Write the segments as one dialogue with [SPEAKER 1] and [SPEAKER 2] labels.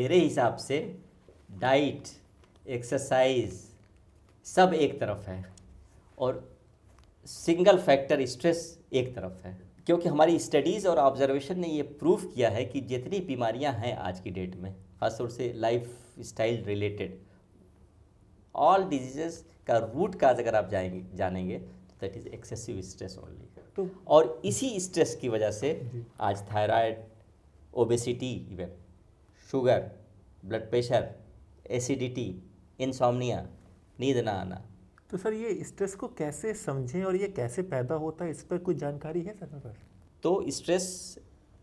[SPEAKER 1] मेरे हिसाब से डाइट, एक्सरसाइज सब एक तरफ है और सिंगल फैक्टर स्ट्रेस एक तरफ है। क्योंकि हमारी स्टडीज़ और ऑब्जर्वेशन ने ये प्रूव किया है कि जितनी बीमारियां हैं आज की डेट में, खासतौर से lifestyle related all diseases का रूट काज अगर आप जानेंगे तो that is excessive stress only.
[SPEAKER 2] तो
[SPEAKER 1] और इसी स्ट्रेस की वजह से आज thyroid, obesity, even sugar, blood pressure, acidity, insomnia, नींद ना आना।
[SPEAKER 2] तो सर ये स्ट्रेस को कैसे समझें और ये कैसे पैदा होता है, इस पर कुछ जानकारी है सर मेरे पास?
[SPEAKER 1] तो स्ट्रेस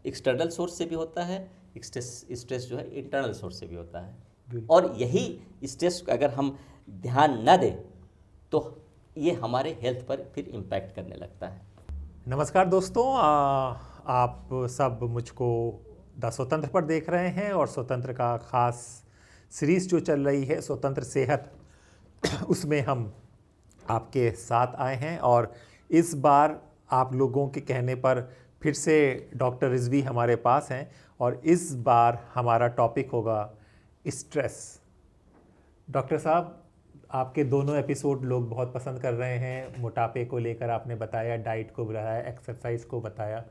[SPEAKER 1] एक्सटर्नल सोर्स से भी होता है, स्ट्रेस जो है इंटरनल सोर्स से भी होता है। और यही स्ट्रेस अगर हम ध्यान न दें तो ये हमारे हेल्थ पर फिर इम्पैक्ट करने लगता है।
[SPEAKER 2] नमस्कार दोस्तों, आप सब मुझको द स्वतंत्र पर देख रहे हैं और स्वतंत्र का खास सीरीज़ जो चल रही है स्वतंत्र सेहत, उसमें हम आपके साथ आए हैं। और इस बार आप लोगों के कहने पर फिर से डॉक्टर रिजवी हमारे पास हैं और इस बार हमारा टॉपिक होगा स्ट्रेस। डॉक्टर साहब, आपके दोनों एपिसोड लोग बहुत पसंद कर रहे हैं। मोटापे को लेकर आपने बताया, डाइट को बताया, एक्सरसाइज को बताया,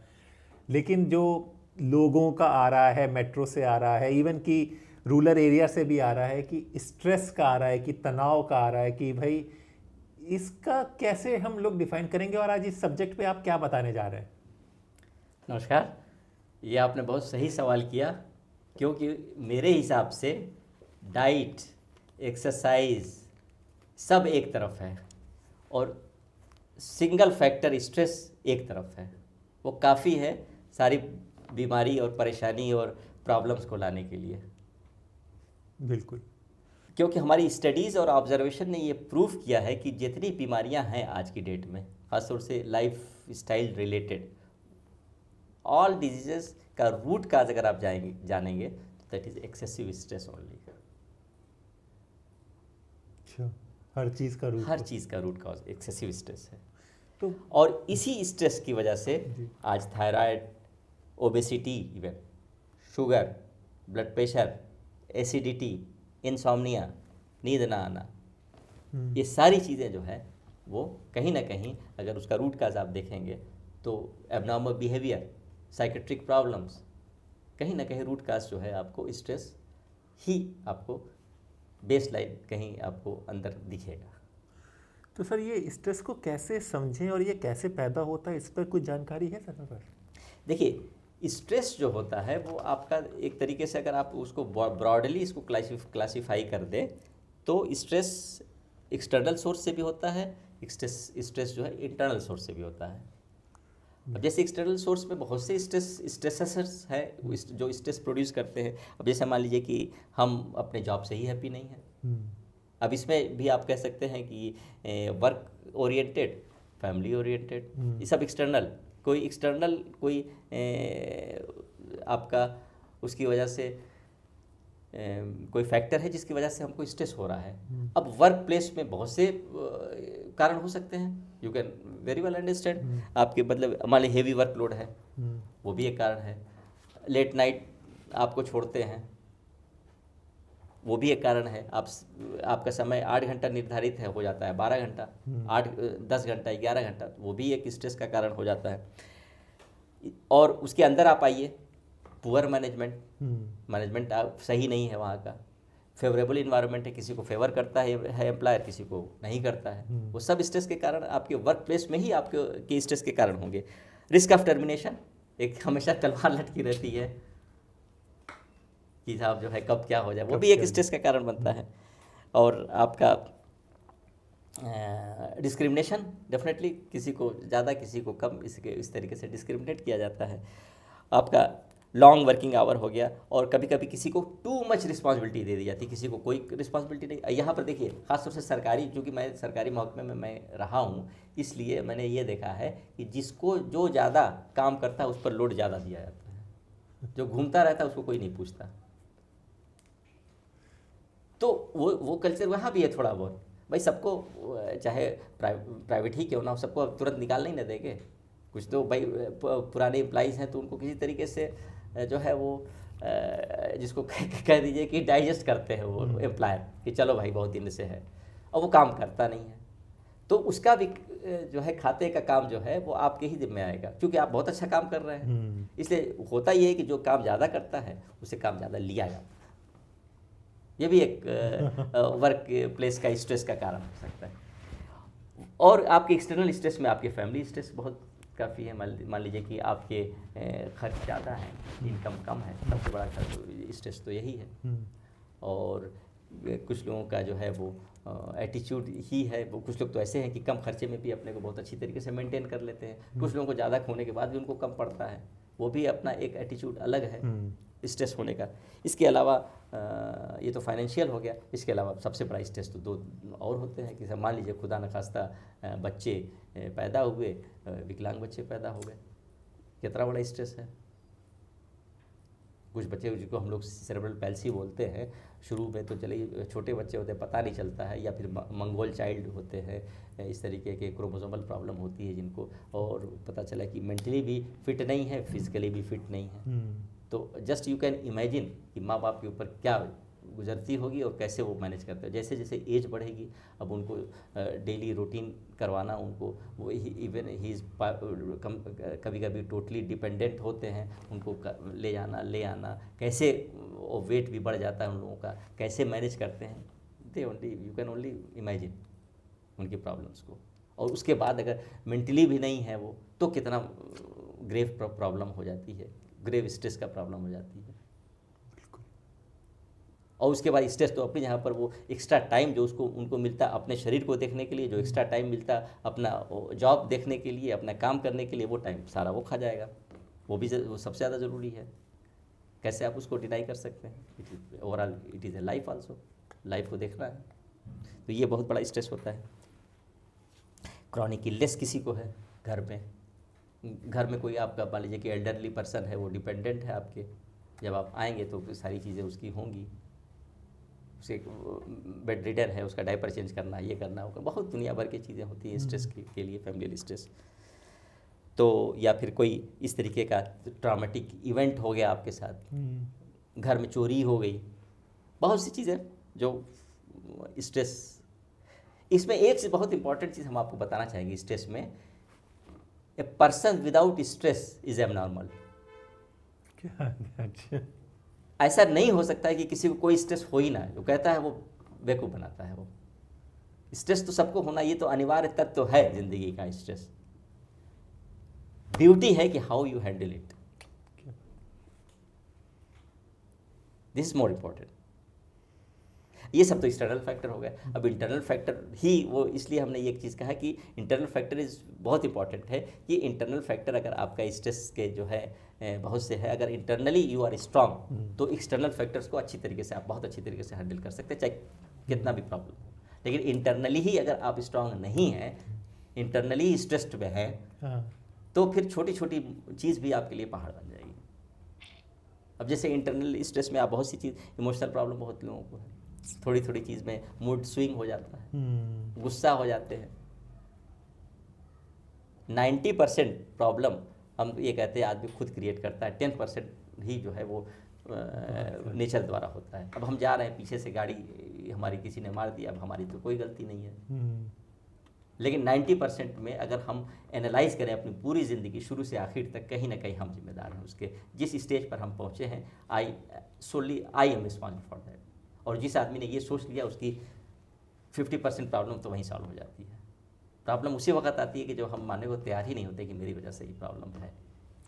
[SPEAKER 2] लेकिन जो लोगों का आ रहा है, मेट्रो से आ रहा है, इवन कि रूरल एरिया से भी आ रहा है कि स्ट्रेस का आ रहा है, कि तनाव का आ रहा है, कि भाई इसका कैसे हम लोग डिफाइन करेंगे। और आज इस सब्जेक्ट पे आप क्या बताने जा रहे हैं?
[SPEAKER 1] नमस्कार, ये आपने बहुत सही सवाल किया, क्योंकि मेरे हिसाब से डाइट, एक्सरसाइज सब एक तरफ है और सिंगल फैक्टर स्ट्रेस एक तरफ है। वो काफ़ी है सारी बीमारी और परेशानी और प्रॉब्लम्स को लाने के लिए।
[SPEAKER 2] बिल्कुल,
[SPEAKER 1] क्योंकि हमारी स्टडीज़ और ऑब्जर्वेशन ने ये प्रूव किया है कि जितनी बीमारियां हैं आज की डेट में, खासतौर से lifestyle related all diseases का रूट काज अगर आप जानेंगे तो that is excessive stress only.
[SPEAKER 2] हर चीज़ का रूट
[SPEAKER 1] काज एक्सेसिव स्ट्रेस है।
[SPEAKER 2] तो
[SPEAKER 1] और इसी स्ट्रेस की वजह से आज thyroid, obesity, even sugar, blood pressure, acidity, insomnia, नींद ना आना, ये सारी चीज़ें जो है वो कहीं ना कहीं अगर उसका रूट काज आप देखेंगे तो एबनॉर्मल बिहेवियर, साइकेट्रिक प्रॉब्लम्स, कहीं ना कहीं रूट काज जो है आपको स्ट्रेस ही आपको बेस लाइन कहीं आपको अंदर दिखेगा।
[SPEAKER 2] तो सर ये स्ट्रेस को कैसे समझें और ये कैसे पैदा होता है, इस पर कुछ जानकारी है सर मेरे पास?
[SPEAKER 1] देखिए, स्ट्रेस जो होता है वो आपका एक तरीके से अगर आप उसको ब्रॉडली इसको क्लासीफाई कर दें तो स्ट्रेस एक्सटर्नल सोर्स से भी होता है, स्ट्रेस जो है इंटरनल सोर्स से भी होता है। अब जैसे एक्सटर्नल सोर्स में बहुत से स्ट्रेसर्स हैं जो स्ट्रेस प्रोड्यूस करते हैं। अब जैसे मान लीजिए कि हम अपने जॉब से ही हैप्पी नहीं हैं। अब इसमें भी आप कह सकते हैं कि वर्क ओरिएंटेड, फैमिली ओरिएंटेड, ये सब एक्सटर्नल कोई आपका उसकी वजह से कोई फैक्टर है जिसकी वजह से हमको स्ट्रेस हो रहा है। अब वर्क प्लेस में बहुत से कारण हो सकते हैं, you can very well understand. आपके मतलब मान लीजिए हेवी वर्कलोड है, वो भी एक कारण है। लेट नाइट आपको छोड़ते हैं, वो भी एक कारण है। आपका समय 8 घंटा निर्धारित है, हो जाता है 12 घंटा, 10 घंटा, 11 घंटा, वो भी एक स्ट्रेस का कारण हो जाता है। और उसके अंदर आप आइए, पुअर मैनेजमेंट आप सही नहीं है वहाँ का। फेवरेबल इन्वायरमेंट है, किसी को फेवर करता है एम्प्लॉयर, किसी को नहीं करता है। वो सब स्ट्रेस के कारण आपके वर्क प्लेस में ही आपके स्ट्रेस के कारण होंगे। रिस्क ऑफ टर्मिनेशन एक हमेशा तलवार लटकी रहती है कि साहब जो है कब क्या हो जाए, वो भी एक स्ट्रेस का कारण बनता है। और आपका डिस्क्रिमिनेशन, डेफिनेटली किसी को ज़्यादा किसी को कम, इस तरीके से डिस्क्रिमिनेट किया जाता है। आपका लॉन्ग वर्किंग आवर हो गया, और कभी कभी किसी को टू मच रिस्पॉन्सिबिलिटी दे दी जाती है, किसी को कोई रिस्पॉन्सिबिलिटी नहीं। यहाँ पर देखिए, खासतौर से सरकारी, क्योंकि मैं सरकारी महकमे में मैं रहा हूँ, इसलिए मैंने ये देखा है कि जिसको जो ज़्यादा काम करता है उस पर लोड ज़्यादा दिया जाता है, जो घूमता रहता है उसको कोई नहीं पूछता। तो वो कल्चर वहाँ भी है थोड़ा बहुत। भाई सबको, चाहे प्राइवेट ही क्यों ना हो, सबको अब तुरंत निकाल नहीं ना देंगे। कुछ तो भाई पुराने एम्प्लॉइज़ हैं तो उनको किसी तरीके से जो है वो जिसको कह दीजिए कि डाइजेस्ट करते हैं वो एम्प्लॉयर कि चलो भाई बहुत दिन से है, और वो काम करता नहीं है, तो उसका भी जो है खाते का काम जो है वो आपके ही जिम्मे आएगा, क्योंकि आप बहुत अच्छा काम कर रहे हैं। इसलिए होता ये है कि जो काम ज़्यादा करता है उसे काम ज़्यादा लिया जाता है। ये भी एक वर्क प्लेस का स्ट्रेस का कारण हो सकता है। और आपके एक्सटर्नल स्ट्रेस में आपके फैमिली स्ट्रेस बहुत काफ़ी है। मान लीजिए कि आपके खर्च ज़्यादा हैं, इनकम कम है, सबसे बड़ा स्ट्रेस तो यही है। और कुछ लोगों का जो है वो एटीट्यूड ही है, वो कुछ लोग तो ऐसे हैं कि कम खर्चे में भी अपने को बहुत अच्छी तरीके से मेंटेन कर लेते हैं, कुछ लोगों को ज़्यादा खोने के बाद भी उनको कम पड़ता है, वो भी अपना एक एटीट्यूड अलग है स्ट्रेस होने का। इसके अलावा ये तो फाइनेंशियल हो गया, इसके अलावा सबसे बड़ा स्ट्रेस तो दो और होते हैं कि मान लीजिए खुदा न खास्ता बच्चे पैदा हुए, विकलांग बच्चे पैदा हो गए, कितना बड़ा स्ट्रेस है। कुछ बच्चे जिनको हम लोग सेरेब्रल पैल्सी बोलते हैं, शुरू में तो चलिए छोटे बच्चे होते हैं पता नहीं चलता है, या फिर मंगोल चाइल्ड होते हैं, इस तरीके के क्रोमोसोमल प्रॉब्लम होती है जिनको, और पता चला कि मेंटली भी फिट नहीं है, फिजिकली भी फिट नहीं है। तो जस्ट यू कैन इमेजिन कि माँ बाप के ऊपर क्या गुजरती होगी और कैसे वो मैनेज करते हैं। जैसे जैसे एज बढ़ेगी, अब उनको डेली रूटीन करवाना, उनको वो इवन ही इज़ कभी कभी टोटली डिपेंडेंट होते हैं, उनको ले आना, कैसे वो वेट भी बढ़ जाता है उन लोगों का, कैसे मैनेज करते हैं, यू कैन ओनली इमेजिन उनकी प्रॉब्लम्स को। और उसके बाद अगर मेंटली भी नहीं है वो, तो कितना ग्रेव प्रॉब्लम हो जाती है, ग्रेव स्ट्रेस का प्रॉब्लम हो जाती है। और उसके बाद स्ट्रेस तो अपनी जहाँ पर वो एक्स्ट्रा टाइम जो उनको मिलता अपने शरीर को देखने के लिए, जो एक्स्ट्रा टाइम मिलता अपना जॉब देखने के लिए, अपना काम करने के लिए, वो टाइम सारा वो खा जाएगा। वो सबसे ज़्यादा ज़रूरी है, कैसे आप उसको डिनाई कर सकते हैं। Overall it is a life also, life को देखना है, तो ये बहुत बड़ा स्ट्रेस होता है। क्रॉनिक इलनेस किसी को है घर में कोई आपका मान लीजिए कि एल्डरली पर्सन है, वो डिपेंडेंट है आपके, जब आप आएंगे तो सारी चीज़ें उसकी होंगी, उसे बेड रिडर है, उसका डायपर चेंज करना, ये करना होगा, बहुत दुनिया भर की चीज़ें होती हैं स्ट्रेस के लिए, फैमिली स्ट्रेस। तो या फिर कोई इस तरीके का ट्रॉमेटिक इवेंट हो गया आपके साथ, घर में चोरी हो गई, बहुत सी चीज़ें जो स्ट्रेस। इसमें एक चीज़ बहुत इंपॉर्टेंट चीज़ हम आपको बताना चाहेंगे स्ट्रेस में, a person without stress is abnormal.
[SPEAKER 2] अच्छा,
[SPEAKER 1] ऐसा नहीं हो सकता है कि किसी को कोई स्ट्रेस हो ही ना, जो कहता है वो बेवकूफ़ बनाता है। वो स्ट्रेस तो सबको होना, ये तो अनिवार्य तत्व है जिंदगी का स्ट्रेस। ब्यूटी है कि how you handle it, this is more important. ये सब तो एक्सटर्नल फैक्टर हो गए। अब इंटरनल फैक्टर ही वो, इसलिए हमने ये एक चीज़ कहा कि इंटरनल फैक्टर इज बहुत इंपॉर्टेंट है। कि इंटरनल फैक्टर अगर आपका स्ट्रेस के जो है बहुत से है, अगर इंटरनली यू आर स्ट्रांग, तो एक्सटर्नल फैक्टर्स को अच्छी तरीके से आप बहुत अच्छी तरीके से हैंडल कर सकते हैं, चाहे कितना भी प्रॉब्लम हो। लेकिन इंटरनली ही अगर आप स्ट्रांग नहीं हैं, इंटरनली स्ट्रेस्ड में हैं, तो फिर छोटी छोटी चीज़ भी आपके लिए पहाड़ बन जाएगी। अब जैसे इंटरनल स्ट्रेस में आप बहुत सी चीज़, इमोशनल प्रॉब्लम बहुत लोगों को है, थोड़ी थोड़ी चीज़ में मूड स्विंग हो जाता है, गुस्सा हो जाते हैं। 90% प्रॉब्लम हम ये कहते हैं आदमी खुद क्रिएट करता है, 10% ही जो है वो नेचर द्वारा होता है। अब हम जा रहे हैं, पीछे से गाड़ी हमारी किसी ने मार दिया, अब हमारी तो कोई गलती नहीं है। लेकिन 90% में अगर हम एनालाइज करें अपनी पूरी ज़िंदगी शुरू से आखिर तक, कहीं ना कहीं हम जिम्मेदार हैं उसके। जिस स्टेज पर हम पहुँचे हैं, I am responsible for that. और जिस आदमी ने ये सोच लिया, उसकी 50% प्रॉब्लम तो वहीं सॉल्व हो जाती है। प्रॉब्लम उसी वक्त आती है कि जो हम मानने को तैयार ही नहीं होते कि मेरी वजह से ये प्रॉब्लम है।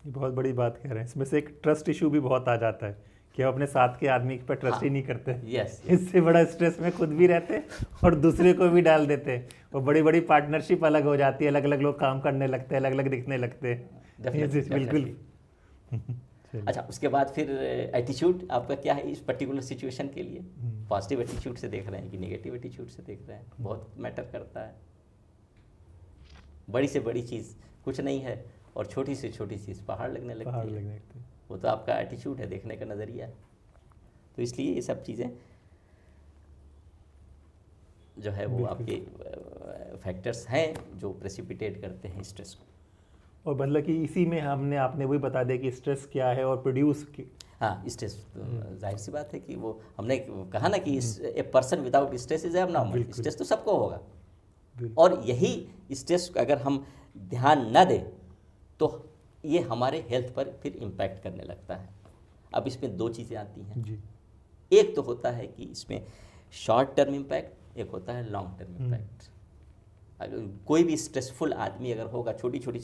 [SPEAKER 2] ये बहुत बड़ी बात कह रहे हैं। इसमें से एक ट्रस्ट इशू भी बहुत आ जाता है कि हम अपने साथ के आदमी पर ट्रस्ट ही नहीं करते।
[SPEAKER 1] यस,
[SPEAKER 2] इससे बड़ा स्ट्रेस में खुद भी रहते और दूसरे को भी डाल देते। और बड़ी बड़ी पार्टनरशिप अलग हो जाती है, अलग अलग लोग काम करने लगते हैं, अलग अलग दिखने लगते हैं। बिल्कुल।
[SPEAKER 1] अच्छा, उसके बाद फिर एटीट्यूड आपका क्या है इस पर्टिकुलर सिचुएशन के लिए? पॉजिटिव एटीट्यूड से देख रहे हैं कि नेगेटिव एटीट्यूड से देख रहे हैं, बहुत मैटर करता है। बड़ी से बड़ी चीज़ कुछ नहीं है और छोटी से छोटी चीज़ पहाड़ लगने लगती है। वो तो आपका एटीट्यूड है, देखने का नज़रिया है। तो इसलिए ये सब चीज़ें जो है वो आपके फैक्टर्स हैं जो प्रेसिपिटेट करते हैं स्ट्रेस को।
[SPEAKER 2] और मतलब कि इसी में आपने वही बता दिया कि स्ट्रेस क्या है और प्रोड्यूस
[SPEAKER 1] हाँ, स्ट्रेस जाहिर सी बात है कि वो हमने कहा ना कि a person without stress is abnormal.
[SPEAKER 2] बिल्कुल।
[SPEAKER 1] स्ट्रेस तो सबको होगा,
[SPEAKER 2] बिल्कुल।
[SPEAKER 1] और यही स्ट्रेस अगर हम ध्यान न दें तो ये हमारे हेल्थ पर फिर इम्पैक्ट करने लगता है। अब इसमें दो चीज़ें आती हैं
[SPEAKER 2] जी।
[SPEAKER 1] एक तो होता है कि इसमें शॉर्ट टर्म इम्पैक्ट, एक होता है लॉन्ग टर्म इम्पैक्ट। अगर कोई भी स्ट्रेसफुल आदमी अगर होगा, छोटी छोटी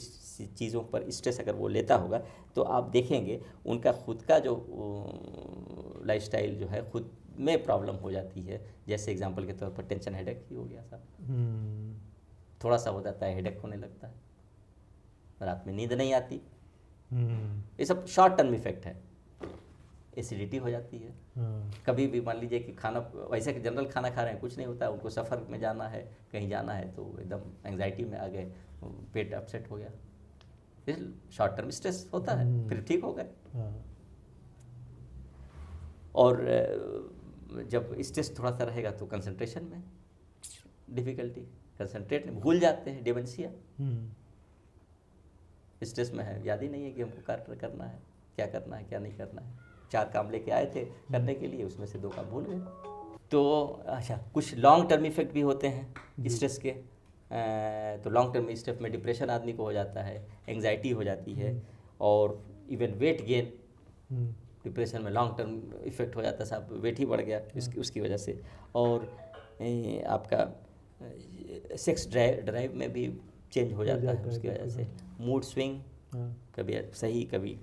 [SPEAKER 1] चीज़ों पर स्ट्रेस अगर वो लेता होगा, तो आप देखेंगे उनका खुद का जो लाइफस्टाइल जो है खुद में प्रॉब्लम हो जाती है। जैसे एग्जांपल के तौर पर टेंशन हेडेक ही हो गया साहब, थोड़ा सा हो जाता है हेडेक होने लगता है, रात में नींद नहीं आती, ये सब शॉर्ट टर्म इफेक्ट है। एसिडिटी हो जाती है, कभी भी मान लीजिए कि खाना वैसे कि जनरल खाना खा रहे हैं, कुछ नहीं होता, उनको सफ़र में जाना है, कहीं जाना है, तो एकदम एंग्जाइटी में आ गए, पेट अपसेट हो गया, फिर शॉर्ट टर्म स्ट्रेस होता है, फिर ठीक हो गए। और जब स्ट्रेस थोड़ा सा रहेगा तो कंसंट्रेशन में डिफ़िकल्टी, कंसंट्रेट में भूल जाते हैं, डिमेंशिया। स्ट्रेस में है, याद ही नहीं है कि हमको कार्य करना है, क्या करना है, क्या नहीं करना है। 4 काम लेके आए थे करने के लिए, उसमें से 2 काम भूल गए। तो अच्छा, कुछ लॉन्ग टर्म इफेक्ट भी होते हैं स्ट्रेस के। तो लॉन्ग टर्म स्ट्रेस में डिप्रेशन आदमी को हो जाता है, एंग्जाइटी हो जाती है, और इवन वेट गेन। डिप्रेशन में लॉन्ग टर्म इफेक्ट हो जाता है साहब, वेट ही बढ़ गया उसकी वजह से। और आपका सेक्स ड्राइव में भी चेंज हो जाता है उसकी वजह से। मूड स्विंग, कभी सही कभी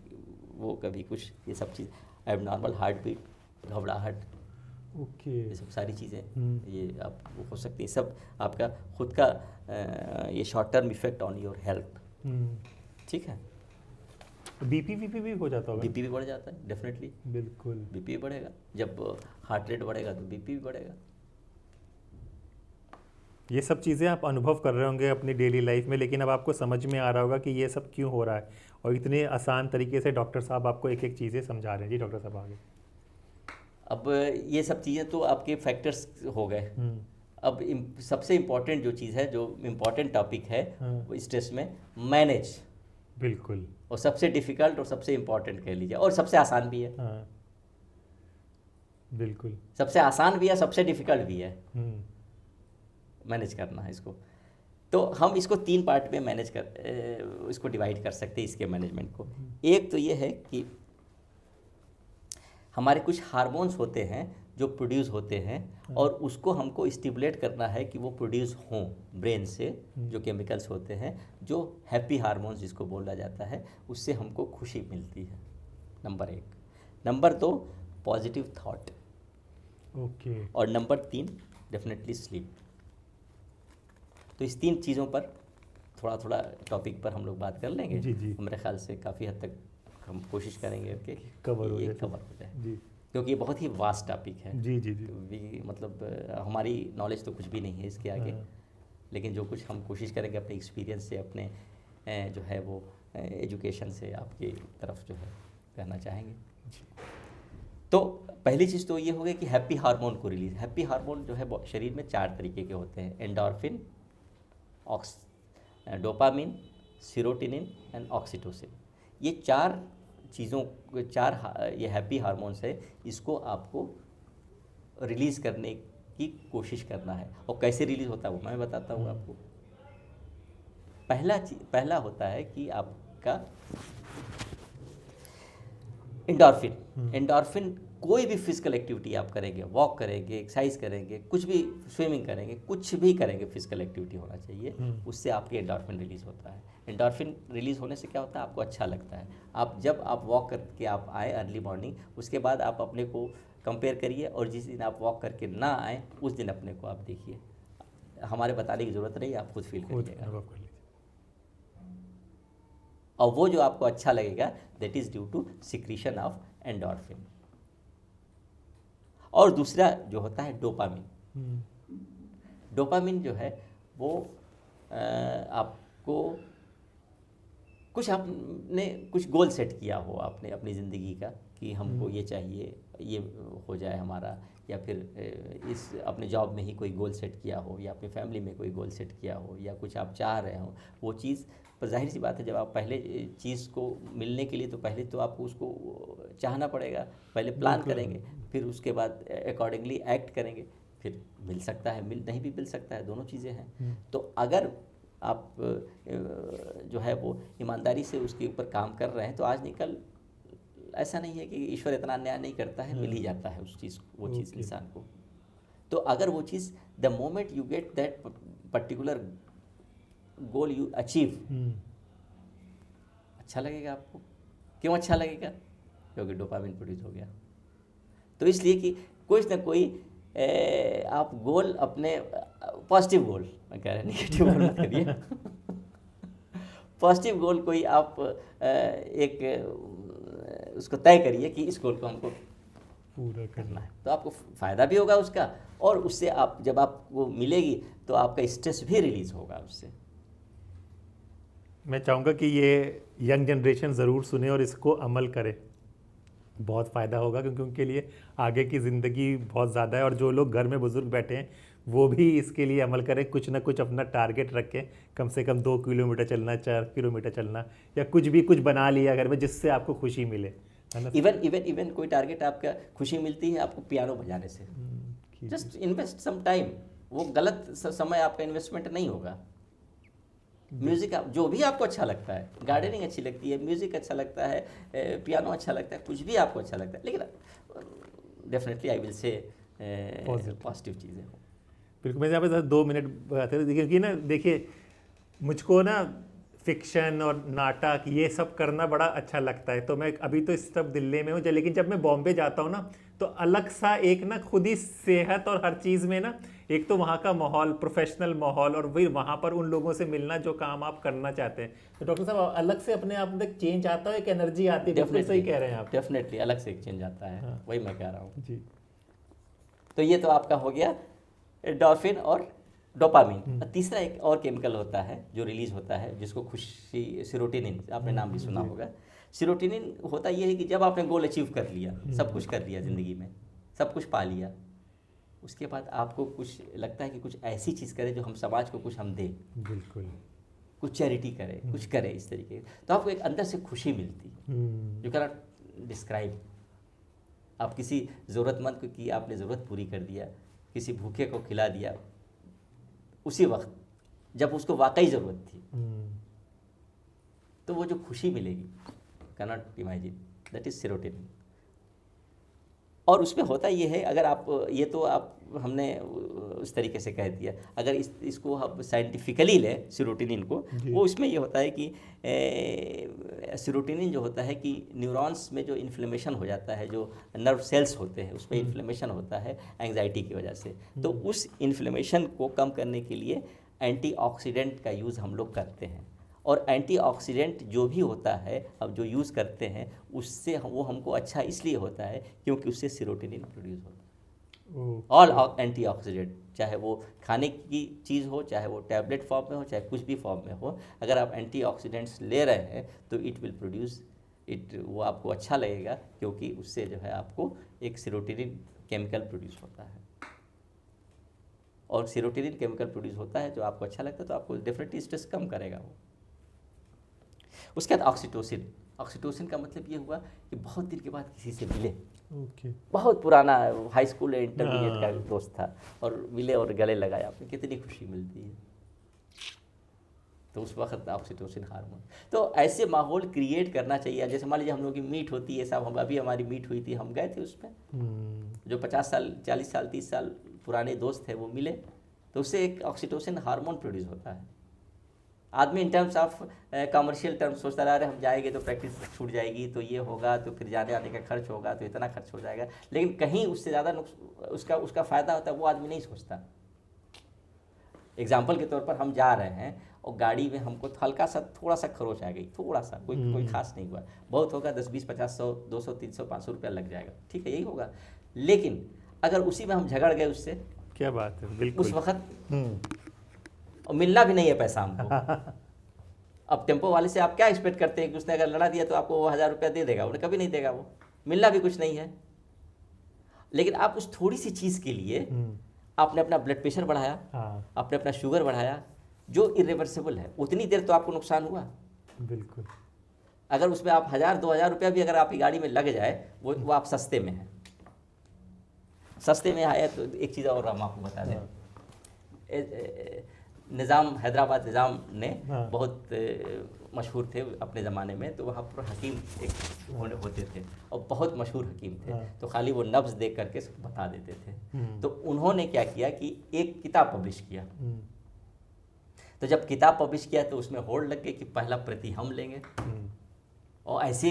[SPEAKER 1] वो कभी कुछ, ये सब चीज़, एबनॉर्मल हार्ट बीट, घबराहट, ये सब सारी चीज़ें ये आप हो सकती हैं। सब आपका खुद का ये short term effect on your health. ठीक है।
[SPEAKER 2] बीपी भी हो जाता होगा?
[SPEAKER 1] बीपी भी बढ़ जाता है, डेफिनेटली।
[SPEAKER 2] बिल्कुल,
[SPEAKER 1] बीपी भी बढ़ेगा, जब हार्ट रेट बढ़ेगा तो बीपी भी बढ़ेगा।
[SPEAKER 2] ये सब चीज़ें आप अनुभव कर रहे होंगे अपनी डेली लाइफ में, लेकिन अब आपको समझ में आ रहा होगा कि ये सब क्यों हो रहा है, और इतने आसान तरीके से डॉक्टर साहब आपको एक एक चीज़ें समझा रहे हैं। जी डॉक्टर साहब आगे।
[SPEAKER 1] अब ये सब चीज़ें तो आपके फैक्टर्स हो गए। अब सबसे इम्पॉर्टेंट जो चीज़ है, जो इम्पॉर्टेंट टॉपिक है वो स्ट्रेस में, मैनेज।
[SPEAKER 2] बिल्कुल।
[SPEAKER 1] और सबसे डिफ़िकल्ट और सबसे इम्पॉर्टेंट कह लीजिए, और सबसे आसान भी है।
[SPEAKER 2] बिल्कुल,
[SPEAKER 1] सबसे आसान भी है, सबसे डिफ़िकल्ट भी है मैनेज करना है इसको। तो हम इसको 3 पार्ट में मैनेज कर इसको डिवाइड कर सकते हैं, इसके मैनेजमेंट को। एक तो ये है कि हमारे कुछ हार्मोन्स होते हैं जो प्रोड्यूस होते हैं, और उसको हमको स्टिमुलेट करना है कि वो प्रोड्यूस हों ब्रेन से। जो केमिकल्स होते हैं, जो हैप्पी हार्मोन्स जिसको बोला जाता है, उससे हमको खुशी मिलती है, number 1। Number 2, positive thought.
[SPEAKER 2] Okay.
[SPEAKER 1] और नंबर 3, डेफिनेटली स्लीप। तो इस 3 चीज़ों पर थोड़ा थोड़ा टॉपिक पर हम लोग बात कर लेंगे।
[SPEAKER 2] जी।
[SPEAKER 1] मेरे ख्याल से काफ़ी हद तक हम कोशिश करेंगे कि
[SPEAKER 2] कवर हो
[SPEAKER 1] जाए
[SPEAKER 2] जी,
[SPEAKER 1] क्योंकि ये बहुत ही वास्ट टॉपिक है।
[SPEAKER 2] जी।
[SPEAKER 1] मतलब हमारी नॉलेज तो कुछ भी नहीं है इसके आगे। लेकिन जो कुछ हम कोशिश करेंगे अपने एक्सपीरियंस से, अपने जो है वो एजुकेशन से आपकी तरफ जो है कहना चाहेंगे। तो पहली चीज़ तो ये हो गई कि हैप्पी हार्मोन को रिलीज। हैप्पी हार्मोन जो है शरीर में 4 तरीके के होते हैं: एंडोर्फिन, डोपामिन, सीरोटिनिन एंड ऑक्सीटोसिन। ये 4 चीज़ों, 4 ये हैप्पी हार्मोन्स है, इसको आपको रिलीज़ करने की कोशिश करना है। और कैसे रिलीज़ होता है वो मैं बताता हूँ आपको। पहला होता है कि आपका एंडोर्फिन। एंडोर्फिन कोई भी फिजिकल एक्टिविटी आप करेंगे, वॉक करेंगे, एक्सरसाइज करेंगे, कुछ भी, स्विमिंग करेंगे, कुछ भी करेंगे, फिजिकल एक्टिविटी होना चाहिए, उससे आपके एंडोर्फिन रिलीज़ होता है। एंडोर्फिन रिलीज़ होने से क्या होता है, आपको अच्छा लगता है। आप जब आप वॉक करके आप आए अर्ली मॉर्निंग, उसके बाद आप अपने को कंपेयर करिए, और जिस दिन आप वॉक करके ना आए उस दिन अपने को आप देखिए। हमारे बताने की ज़रूरत नहीं, आप खुद फील करिएगा। और वो जो आपको अच्छा लगेगा, that is due to secretion of endorphin. और दूसरा जो होता है डोपामिन। डोपामिन जो है वो आपको कुछ आपने कुछ गोल सेट किया हो आपने अपनी ज़िंदगी का, कि हमको ये चाहिए, ये हो जाए हमारा, या फिर इस अपने जॉब में ही कोई गोल सेट किया हो, या अपनी फैमिली में कोई गोल सेट किया हो, या कुछ आप चाह रहे हो वो चीज़, पर जाहिर सी बात है जब आप पहले चीज़ को मिलने के लिए तो पहले तो आपको उसको चाहना पड़ेगा, पहले प्लान करेंगे, फिर उसके बाद अकॉर्डिंगली एक्ट करेंगे, फिर मिल सकता है, नहीं भी मिल सकता है, दोनों चीज़ें हैं। तो अगर आप जो है वो ईमानदारी से उसके ऊपर काम कर रहे हैं तो आज निकल ऐसा नहीं है कि ईश्वर इतना अन्याय नहीं करता है, मिल ही जाता है उस चीज़ वो चीज़ इंसान को। तो अगर वो चीज़ the moment you get that particular goal you achieve, अच्छा लगेगा आपको। क्यों अच्छा लगेगा? क्योंकि डोपामिन प्रोड्यूस हो गया। तो इसलिए कि कुछ ना कोई आप गोल अपने पॉजिटिव गोल, मैं कह रहा नेगेटिव गोल मत करिए पॉजिटिव गोल कोई आप एक उसको तय करिए कि इस गोल को हमको
[SPEAKER 2] पूरा
[SPEAKER 1] करना है, तो आपको फ़ायदा भी होगा उसका, और उससे आप जब आपको मिलेगी तो आपका स्ट्रेस भी रिलीज़ होगा उससे।
[SPEAKER 2] मैं चाहूँगा कि ये यंग जनरेशन ज़रूर सुने और इसको अमल करे, बहुत फ़ायदा होगा, क्योंकि उनके लिए आगे की ज़िंदगी बहुत ज़्यादा है। और जो लोग घर में बुज़ुर्ग बैठे हैं वो भी इसके लिए अमल करें, कुछ ना कुछ अपना टारगेट रखें, कम से कम 2 किलोमीटर चलना, 4 किलोमीटर चलना, या कुछ बना लिया घर में जिससे आपको खुशी मिले, है ना।
[SPEAKER 1] इवन कोई टारगेट आपका खुशी मिलती है आपको पियानो बजाने से, जस्ट इन्वेस्ट सम टाइम, वो गलत समय आपका इन्वेस्टमेंट नहीं होगा। म्यूज़िक आप जो भी आपको अच्छा लगता है, गार्डनिंग अच्छी लगती है, म्यूज़िक अच्छा लगता है, पियानो अच्छा लगता है, कुछ भी आपको अच्छा लगता है, लेकिन definitely I will say positive चीज़ें हो।
[SPEAKER 2] बिल्कुल। मैं यहाँ पे 2 मिनट बताते थे, क्योंकि ना देखिए मुझको ना फिक्शन और नाटक ये सब करना बड़ा अच्छा लगता है। तो मैं अभी तो इस सब दिल्ली में हूँ, लेकिन जब मैं बॉम्बे जाता हूँ ना तो अलग सा एक ना खुद ही सेहत और हर चीज़ में ना, एक तो वहाँ का माहौल, प्रोफेशनल माहौल, और फिर वहाँ पर उन लोगों से मिलना जो काम आप करना चाहते हैं। तो डॉक्टर साहब अलग से अपने आप में चेंज आता है, एक एनर्जी आती है। बिल्कुल सही कह रहे हैं आप।
[SPEAKER 1] डेफिनेटली अलग से एक चेंज आता है। हाँ। वही मैं कह रहा हूँ
[SPEAKER 2] जी।
[SPEAKER 1] तो ये तो आपका हो गया एंडोर्फिन और डोपामिन। तीसरा एक और केमिकल होता है जो रिलीज होता है, जिसको खुशी, सेरोटोनिन, आपने नाम भी सुना होगा। सेरोटोनिन होता ये है कि जब आपने गोल अचीव कर लिया, सब कुछ कर लिया ज़िंदगी में, सब कुछ पा लिया, उसके बाद आपको कुछ लगता है कि कुछ ऐसी चीज़ करें जो हम समाज को कुछ हम दें,
[SPEAKER 2] बिल्कुल,
[SPEAKER 1] कुछ चैरिटी करें, कुछ करें इस तरीके, तो आपको एक अंदर से खुशी मिलती, यू कैन नॉट डिस्क्राइब। आप किसी ज़रूरतमंद की आपने ज़रूरत पूरी कर दिया, किसी भूखे को खिला दिया उसी वक्त जब उसको वाकई ज़रूरत थी, तो वो जो खुशी मिलेगी, can not imagine, that is serotonin. और उसमें होता ये है, अगर आप ये तो आप हमने उस तरीके से कह दिया, अगर इसको हम साइंटिफिकली लें सेरोटोनिन को, वो इसमें ये होता है कि सेरोटोनिन जो होता है कि न्यूरॉन्स में जो इन्फ्लेमेशन हो जाता है, जो नर्व सेल्स होते हैं उसमें इन्फ्लेमेशन होता है एंग्जाइटी की वजह से, तो उस इन्फ्लेमेशन को कम करने के लिए एंटीऑक्सीडेंट का यूज़ हम लोग करते हैं। और एंटीऑक्सीडेंट जो भी होता है अब जो यूज़ करते हैं उससे वो हमको अच्छा इसलिए होता है क्योंकि उससे सेरोटोनिन प्रोड्यूस होता है। ऑल एंटीऑक्सीडेंट, चाहे वो खाने की चीज़ हो, चाहे वो टैबलेट फॉर्म में हो, चाहे कुछ भी फॉर्म में हो, अगर आप एंटीऑक्सीडेंट्स ले रहे हैं तो इट विल प्रोड्यूस इट, वो आपको अच्छा लगेगा क्योंकि उससे जो है आपको एक सेरोटोनिन केमिकल प्रोड्यूस होता है। और सेरोटोनिन केमिकल प्रोड्यूस होता है जो आपको अच्छा लगता है, तो आपको डेफिनेटली स्ट्रेस कम करेगा वो। उसके बाद ऑक्सीटोसिन। ऑक्सीटोसिन का मतलब ये हुआ कि बहुत दिन के बाद किसी से मिले, बहुत पुराना हाई स्कूल इंटरमीडिएट का दोस्त था और मिले और गले लगाया, आपने कितनी खुशी मिलती है, तो उस वक्त ऑक्सीटोसिन हार्मोन। तो ऐसे माहौल क्रिएट करना चाहिए। जैसे मान लीजिए हम लोग की मीट होती है साहब, हम अभी हमारी मीट हुई थी, हम गए थे उसमें, जो 50 साल 40 साल 30 साल पुराने दोस्त थे वो मिले, तो उससे एक ऑक्सीटोसिन हार्मोन प्रोड्यूस होता है। आदमी in terms of commercial terms सोचता रहा, हम जाएंगे तो प्रैक्टिस छूट जाएगी, तो ये होगा, तो फिर जाने आने का खर्च होगा, तो इतना खर्च हो जाएगा, लेकिन कहीं उससे ज़्यादा उसका फ़ायदा होता है, वो आदमी नहीं सोचता। एग्जाम्पल के तौर पर हम जा रहे हैं और गाड़ी में हमको हल्का सा थोड़ा सा खरोच आ गई, थोड़ा सा, कोई खास नहीं हुआ, बहुत होगा 10 20 50 100 200 300 500 रुपया लग जाएगा, ठीक है, यही होगा। लेकिन अगर उसी में हम झगड़ गए उससे,
[SPEAKER 2] क्या बात है, बिल्कुल
[SPEAKER 1] उस वक्त और मिलना भी नहीं है पैसा हमको। अब टेम्पो वाले से आप क्या एक्सपेक्ट करते हैं कि उसने अगर लड़ा दिया तो आपको वो 1000 रुपया दे देगा? उन्हें कभी नहीं देगा वो। मिलना भी कुछ नहीं है, लेकिन आप उस थोड़ी सी चीज़ के लिए आपने अपना ब्लड प्रेशर बढ़ाया,
[SPEAKER 2] हाँ
[SPEAKER 1] आपने अपना शुगर बढ़ाया, जो इरिवर्सिबल है। उतनी देर तो आपको नुकसान हुआ।
[SPEAKER 2] बिल्कुल।
[SPEAKER 1] अगर उसमें आप 1000-2000 रुपया भी अगर आपकी गाड़ी में लग जाए, वो आप सस्ते में है, सस्ते में आया। तो एक चीज़ और हम आपको बता दें, निज़ाम, हैदराबाद निज़ाम ने
[SPEAKER 2] हाँ।
[SPEAKER 1] बहुत मशहूर थे अपने ज़माने में। तो वहाँ पर हकीम एक होते थे और बहुत मशहूर हकीम थे।
[SPEAKER 2] हाँ।
[SPEAKER 1] तो खाली वो नब्ज़ देख करके बता देते थे।
[SPEAKER 2] हम्म।
[SPEAKER 1] तो उन्होंने क्या किया कि एक किताब पब्लिश किया।
[SPEAKER 2] हम्म।
[SPEAKER 1] तो जब किताब पब्लिश किया तो उसमें होड़ लग गई कि पहला प्रति हम लेंगे। और ऐसी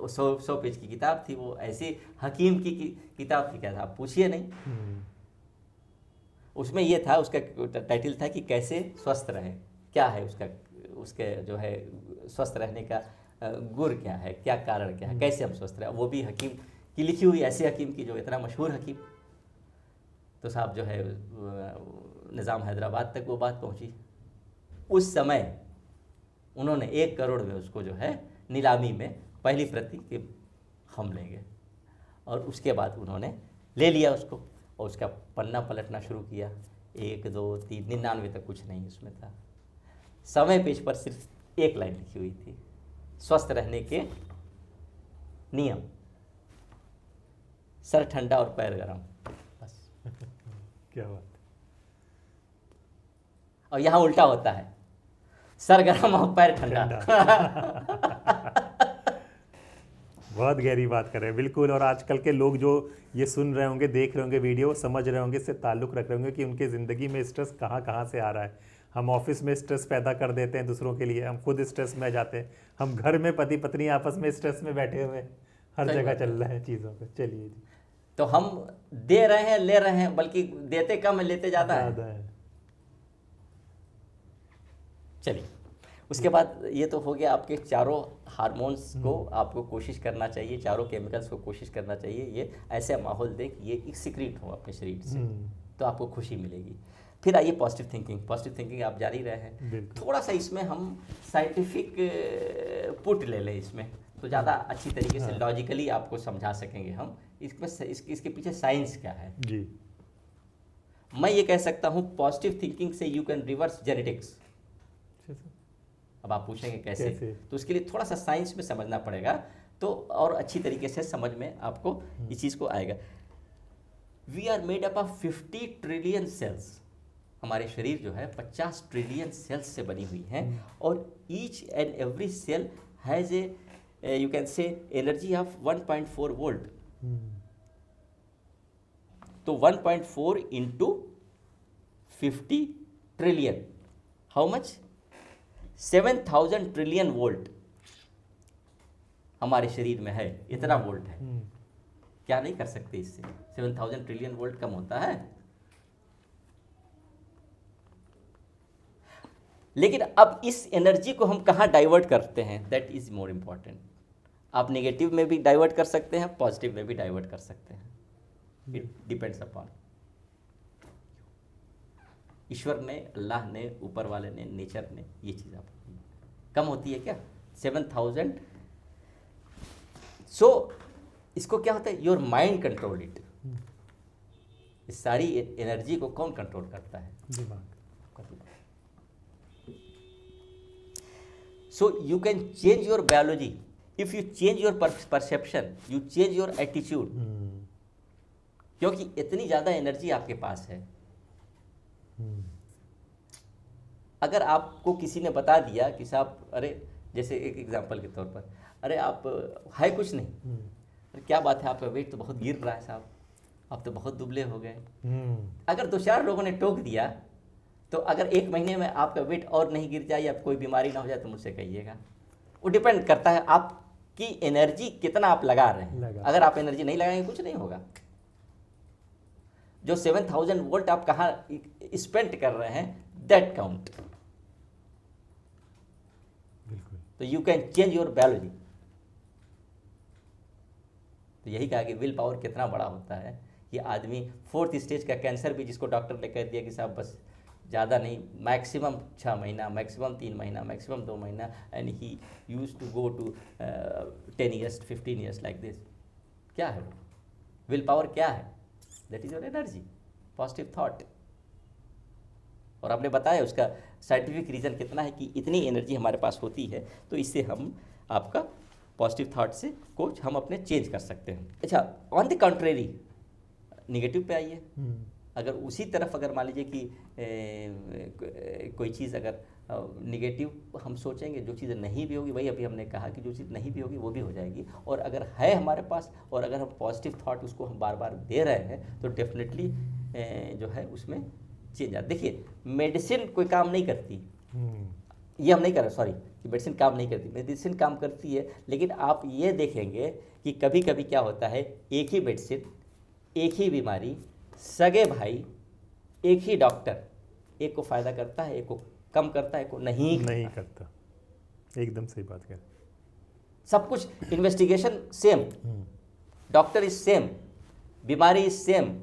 [SPEAKER 1] 100 पेज की किताब थी वो, ऐसी हकीम की किताब थी, क्या था आप पूछिए नहीं। उसमें ये था, उसका टाइटल था कि कैसे स्वस्थ रहें, क्या है उसके जो है स्वस्थ रहने का गुर क्या है, क्या कारण क्या है, कैसे हम स्वस्थ रहें। वो भी हकीम की लिखी हुई, ऐसे हकीम की जो इतना मशहूर हकीम। तो साहब जो है निज़ाम हैदराबाद तक वो बात पहुंची। उस समय उन्होंने 1 करोड़ में उसको जो है नीलामी में पहली प्रति के हम लेंगे। और उसके बाद उन्होंने ले लिया उसको और उसका पन्ना पलटना शुरू किया। 1, 2, 3, 99 तक कुछ नहीं उसमें था। समय पेज पर सिर्फ एक लाइन लिखी हुई थी, स्वस्थ रहने के नियम, सर ठंडा और पैर गरम, बस।
[SPEAKER 2] क्या बात।
[SPEAKER 1] और यहाँ उल्टा होता है, सर गरम और पैर ठंडा।
[SPEAKER 2] बहुत गहरी बात कर रहे हैं, बिल्कुल। और आजकल के लोग जो ये सुन रहे होंगे, देख रहे होंगे वीडियो, समझ रहे होंगे, इससे ताल्लुक़ रख रहे होंगे कि उनके ज़िंदगी में स्ट्रेस कहाँ कहाँ से आ रहा है। हम ऑफिस में स्ट्रेस पैदा कर देते हैं दूसरों के लिए, हम खुद स्ट्रेस में जाते हैं, हम घर में पति पत्नी आपस में स्ट्रेस में बैठे हुए हैं, हर जगह चल रहा है चीज़ों पे। चलिए जी।
[SPEAKER 1] तो हम दे रहे हैं, ले रहे हैं, बल्कि देते कम है, लेते ज़्यादा है। चलिए, उसके बाद ये तो हो गया आपके चारों हार्मोन्स को आपको कोशिश करना चाहिए, चारों केमिकल्स को कोशिश करना चाहिए ये ऐसे माहौल दे कि ये एक्सीक्रीट हो अपने शरीर से, तो आपको खुशी मिलेगी। फिर आइए पॉजिटिव थिंकिंग। पॉजिटिव थिंकिंग आप जारी रहे हैं, थोड़ा सा इसमें हम साइंटिफिक पुट ले लें इसमें, तो ज़्यादा अच्छी तरीके से लॉजिकली आपको समझा सकेंगे हम इसमें इसके पीछे साइंस क्या है
[SPEAKER 2] जी।
[SPEAKER 1] मैं ये कह सकता हूँ पॉजिटिव थिंकिंग से यू कैन रिवर्स जेनेटिक्स। अब आप पूछेंगे कैसे? तो उसके लिए थोड़ा सा साइंस में समझना पड़ेगा, तो और अच्छी तरीके से समझ में आपको इस चीज़ को आएगा। We are made up of 50 trillion cells. हमारे शरीर जो है 50 ट्रिलियन सेल्स से बनी हुई हैं, और each and every cell has a you can say energy of 1.4 volt. तो 1.4 into 50 trillion, how much? 7000 trillion volt हमारे शरीर में है, इतना वोल्ट है। क्या नहीं कर सकते इससे? 7000 ट्रिलियन वोल्ट कम होता है? लेकिन अब इस एनर्जी को हम कहाँ डाइवर्ट करते हैं, दैट इज मोर इम्पॉर्टेंट। आप नेगेटिव में भी डाइवर्ट कर सकते हैं, पॉजिटिव में भी डाइवर्ट कर सकते हैं, इट डिपेंड्स अपॉन। ईश्वर ने, अल्लाह ने, ऊपर वाले ने, नेचर ने ये चीज़ आप कम होती है क्या? 7000। सो इसको क्या होता है? Your mind control it. इस सारी एनर्जी को कौन कंट्रोल करता है?
[SPEAKER 2] दिमाग।
[SPEAKER 1] So you can change your biology if you change your perception, you change your attitude. क्योंकि इतनी ज़्यादा एनर्जी आपके पास है। अगर आपको किसी ने बता दिया कि साहब, अरे जैसे एक एग्जांपल के तौर पर, अरे आप है कुछ नहीं, अरे क्या बात है, आपका वेट तो बहुत गिर रहा है साहब, आप तो बहुत दुबले हो गए। अगर 2-4 लोगों ने टोक दिया, तो अगर 1 महीने में आपका वेट और नहीं गिर जाए या कोई बीमारी ना हो जाए तो मुझसे कहिएगा। वो डिपेंड करता है आपकी एनर्जी कितना आप लगा रहे हैं। अगर आप एनर्जी नहीं लगाएंगे कुछ नहीं होगा। जो 7000 वोल्ट आप कहाँ स्पेंड कर रहे हैं, दैट काउंट। तो you can change your biology. तो यही कहा कि विल पावर कितना बड़ा होता है कि आदमी 4th स्टेज का कैंसर भी, जिसको डॉक्टर ने कह दिया कि साहब बस ज़्यादा नहीं, मैक्सिमम 6 महीना, मैक्सिमम 3 महीना, मैक्सिमम 2 महीना, and he used to go to 10 years 15 years like this, क्या है वो? विल पावर क्या है? That is your energy, positive thought. और आपने बताया उसका साइंटिफिक रीज़न कितना है कि इतनी एनर्जी हमारे पास होती है, तो इससे हम आपका पॉजिटिव थॉट से को हम अपने चेंज कर सकते हैं। अच्छा, ऑन द कंट्रेरी निगेटिव पे आइए। अगर उसी तरफ अगर मान लीजिए कि कोई चीज़ अगर निगेटिव हम सोचेंगे, जो चीज़ नहीं भी होगी, वही अभी हमने कहा कि जो चीज़ नहीं भी होगी वो भी हो जाएगी। और अगर है हमारे पास और अगर हम पॉजिटिव थॉट उसको हम बार बार दे रहे हैं तो डेफिनेटली जो है उसमें चेंज आता। देखिए, मेडिसिन कोई काम नहीं करती, ये हम नहीं कर रहे, सॉरी, कि मेडिसिन काम नहीं करती, मेडिसिन काम करती है। लेकिन आप ये देखेंगे कि कभी कभी क्या होता है, एक ही मेडिसिन, एक ही बीमारी, सगे भाई, एक ही डॉक्टर, एक को फ़ायदा करता है, एक को कम करता है, एक को नहीं
[SPEAKER 2] करता। एकदम सही बात कह।
[SPEAKER 1] सब कुछ investigation same, doctor is same, बीमारी is same,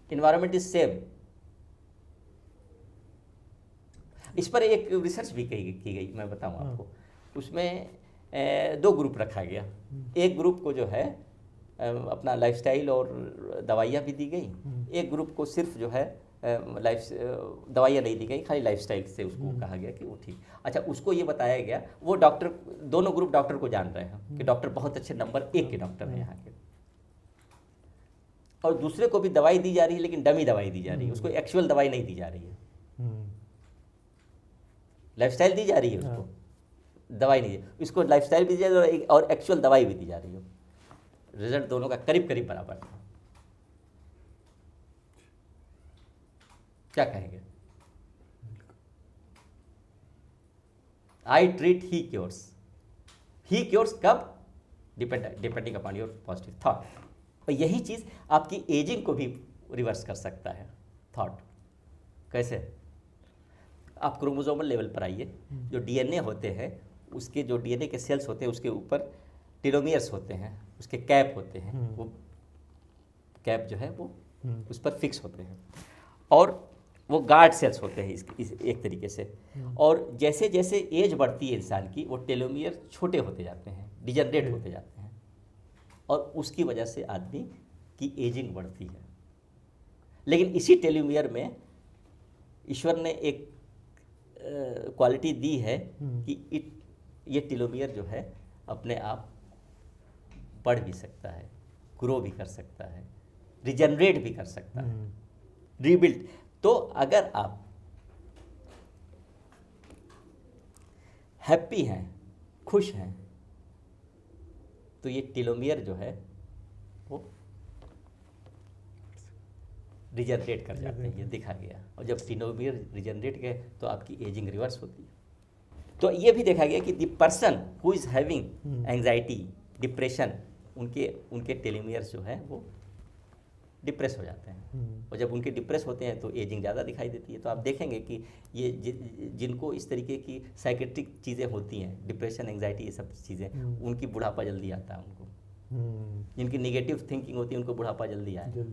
[SPEAKER 1] environment is same. इस पर एक रिसर्च भी की गई, मैं बताऊं आपको। उसमें 2 ग्रुप रखा गया। एक ग्रुप को जो है अपना लाइफस्टाइल और दवाइयाँ भी दी गई, एक ग्रुप को सिर्फ जो है दवाइयाँ नहीं दी गई, खाली लाइफस्टाइल से उसको कहा गया कि वो ठीक। अच्छा, उसको ये बताया गया, वो डॉक्टर, दोनों ग्रुप डॉक्टर को जान रहे हैं कि डॉक्टर बहुत अच्छे नंबर 1 के डॉक्टर हैं यहाँ के, और दूसरे को भी दवाई दी जा रही है, लेकिन डमी दवाई दी जा रही है, उसको एक्चुअल दवाई नहीं दी जा रही है। लाइफस्टाइल दी जा रही है उसको, दवाई नहीं, इसको लाइफस्टाइल भी दी जा रही है और एक्चुअल दवाई भी दी जा रही है। रिजल्ट दोनों का करीब करीब बराबर है। क्या कहेंगे? I treat, he cures. He cures कब? Depending upon your positive thought. और यही चीज़ आपकी एजिंग को भी रिवर्स कर सकता है, थॉट। कैसे? आप क्रोमोसोमल लेवल पर आइए, जो डीएनए होते हैं, उसके जो डीएनए के सेल्स होते हैं उसके ऊपर टेलोमियर्स होते हैं, उसके कैप होते हैं, वो कैप जो है वो उस पर फिक्स होते हैं, और वो गार्ड सेल्स होते हैं इस एक तरीके से। और जैसे जैसे एज बढ़ती है इंसान की, वो टेलोमियर छोटे होते जाते हैं, डिजनरेट होते जाते हैं, और उसकी वजह से आदमी की एजिंग बढ़ती है। लेकिन इसी टेलोमियर में ईश्वर ने एक क्वालिटी दी है कि ये टेलोमियर जो है अपने आप बढ़ भी सकता है, ग्रो भी कर सकता है, रिजनरेट भी कर सकता है, रीबिल्ड। तो अगर आप हैप्पी हैं, खुश हैं, तो ये टेलोमियर जो है वो रिजनरेट कर जाते हैं, ये देखा गया। और जब टेलोमियर रिजनरेट गए तो आपकी एजिंग रिवर्स होती है। तो ये भी देखा गया कि the person who is having anxiety, depression, उनके टेलोमियर्स जो है वो डिप्रेस हो जाते हैं। और जब उनके डिप्रेस होते हैं तो एजिंग ज़्यादा दिखाई देती है। तो आप देखेंगे कि ये जिनको इस तरीके की साइकेट्रिक चीज़ें होती हैं, डिप्रेशन, एंजाइटी, ये सब चीज़ें, उनकी बुढ़ापा जल्दी आता है उनको। जिनकी निगेटिव थिंकिंग होती है उनको बुढ़ापा जल्दी आए।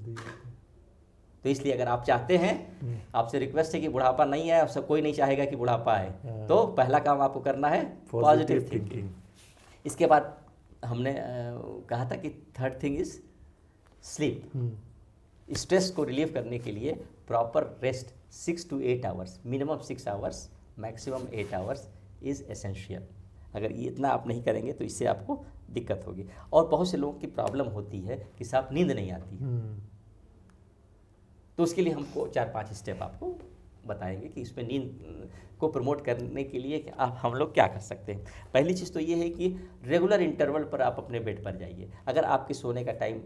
[SPEAKER 1] तो इसलिए अगर आप चाहते हैं, आपसे रिक्वेस्ट है कि बुढ़ापा नहीं आए, सब कोई नहीं चाहेगा कि बुढ़ापा आए, तो पहला काम आपको करना है पॉजिटिव थिंकिंग। इसके बाद हमने कहा था कि third thing is sleep. Stress को रिलीव करने के लिए proper rest 6 to 8 hours, minimum 6 hours, maximum 8 hours is essential. अगर ये इतना आप नहीं करेंगे तो इससे आपको दिक्कत होगी। और बहुत से लोगों की प्रॉब्लम होती है कि साहब नींद नहीं आती, तो उसके लिए हमको 4-5 स्टेप आपको बताएंगे कि इसमें नींद को प्रमोट करने के लिए आप हम लोग क्या कर सकते हैं। पहली चीज़ तो ये है कि रेगुलर इंटरवल पर आप अपने बेड पर जाइए। अगर आपके सोने का टाइम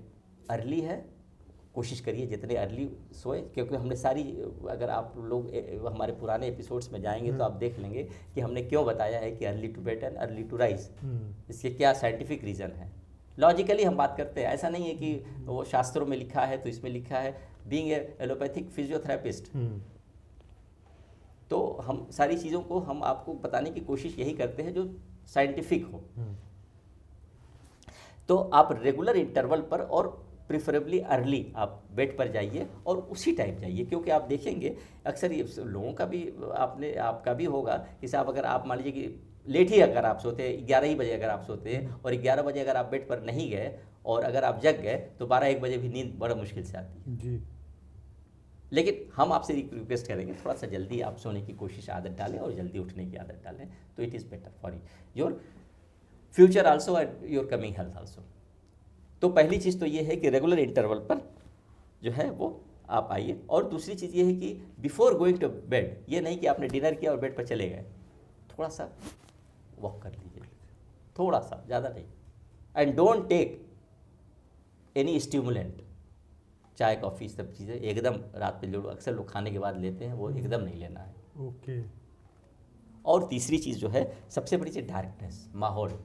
[SPEAKER 1] अर्ली है, कोशिश करिए जितने अर्ली सोए, क्योंकि हमने सारी, अगर आप लोग हमारे पुराने एपिसोड्स में जाएंगे तो आप देख लेंगे कि हमने क्यों बताया है कि early to bed and early to rise. इसके क्या साइंटिफिक रीज़न है। लॉजिकली हम बात करते हैं, ऐसा नहीं है कि वो शास्त्रों में लिखा है तो इसमें लिखा है। बीइंग ए एलोपैथिक फिजियोथेरेपिस्ट, तो हम सारी चीज़ों को हम आपको बताने की कोशिश यही करते हैं जो साइंटिफिक हो। तो आप रेगुलर इंटरवल पर और प्रिफरेबली अर्ली आप बेड पर जाइए और उसी टाइम जाइए, क्योंकि आप देखेंगे अक्सर ये लोगों का भी आपका भी होगा कि साहब, अगर आप मान लीजिए कि लेट ही अगर आप सोते हैं, 11 ही बजे अगर आप सोते हैं और 11 बजे अगर आप बेड पर नहीं गए और अगर आप जग गए तो 12-1 बजे भी नींद बड़ा मुश्किल से आती है
[SPEAKER 2] जी।
[SPEAKER 1] लेकिन हम आपसे रिक्वेस्ट करेंगे थोड़ा सा जल्दी आप सोने की कोशिश आदत डालें और जल्दी उठने की आदत डालें, तो it is better for your future also and your coming health also. तो पहली चीज़ तो ये है कि रेगुलर इंटरवल पर जो है वो आप आइए। और दूसरी चीज़ ये है कि बिफोर गोइंग टू बेड, ये नहीं कि आपने डिनर किया और बेड पर चले गए, थोड़ा सा वॉक कर लीजिए, थोड़ा सा, ज़्यादा नहीं। And don't take any stimulant, चाय कॉफ़ी सब चीज़ें एकदम रात में जो अक्सर लोग खाने के बाद लेते हैं वो एकदम नहीं लेना है।
[SPEAKER 2] ओके।
[SPEAKER 1] और तीसरी चीज़ जो है सबसे बड़ी चीज़ डार्कनेस, माहौल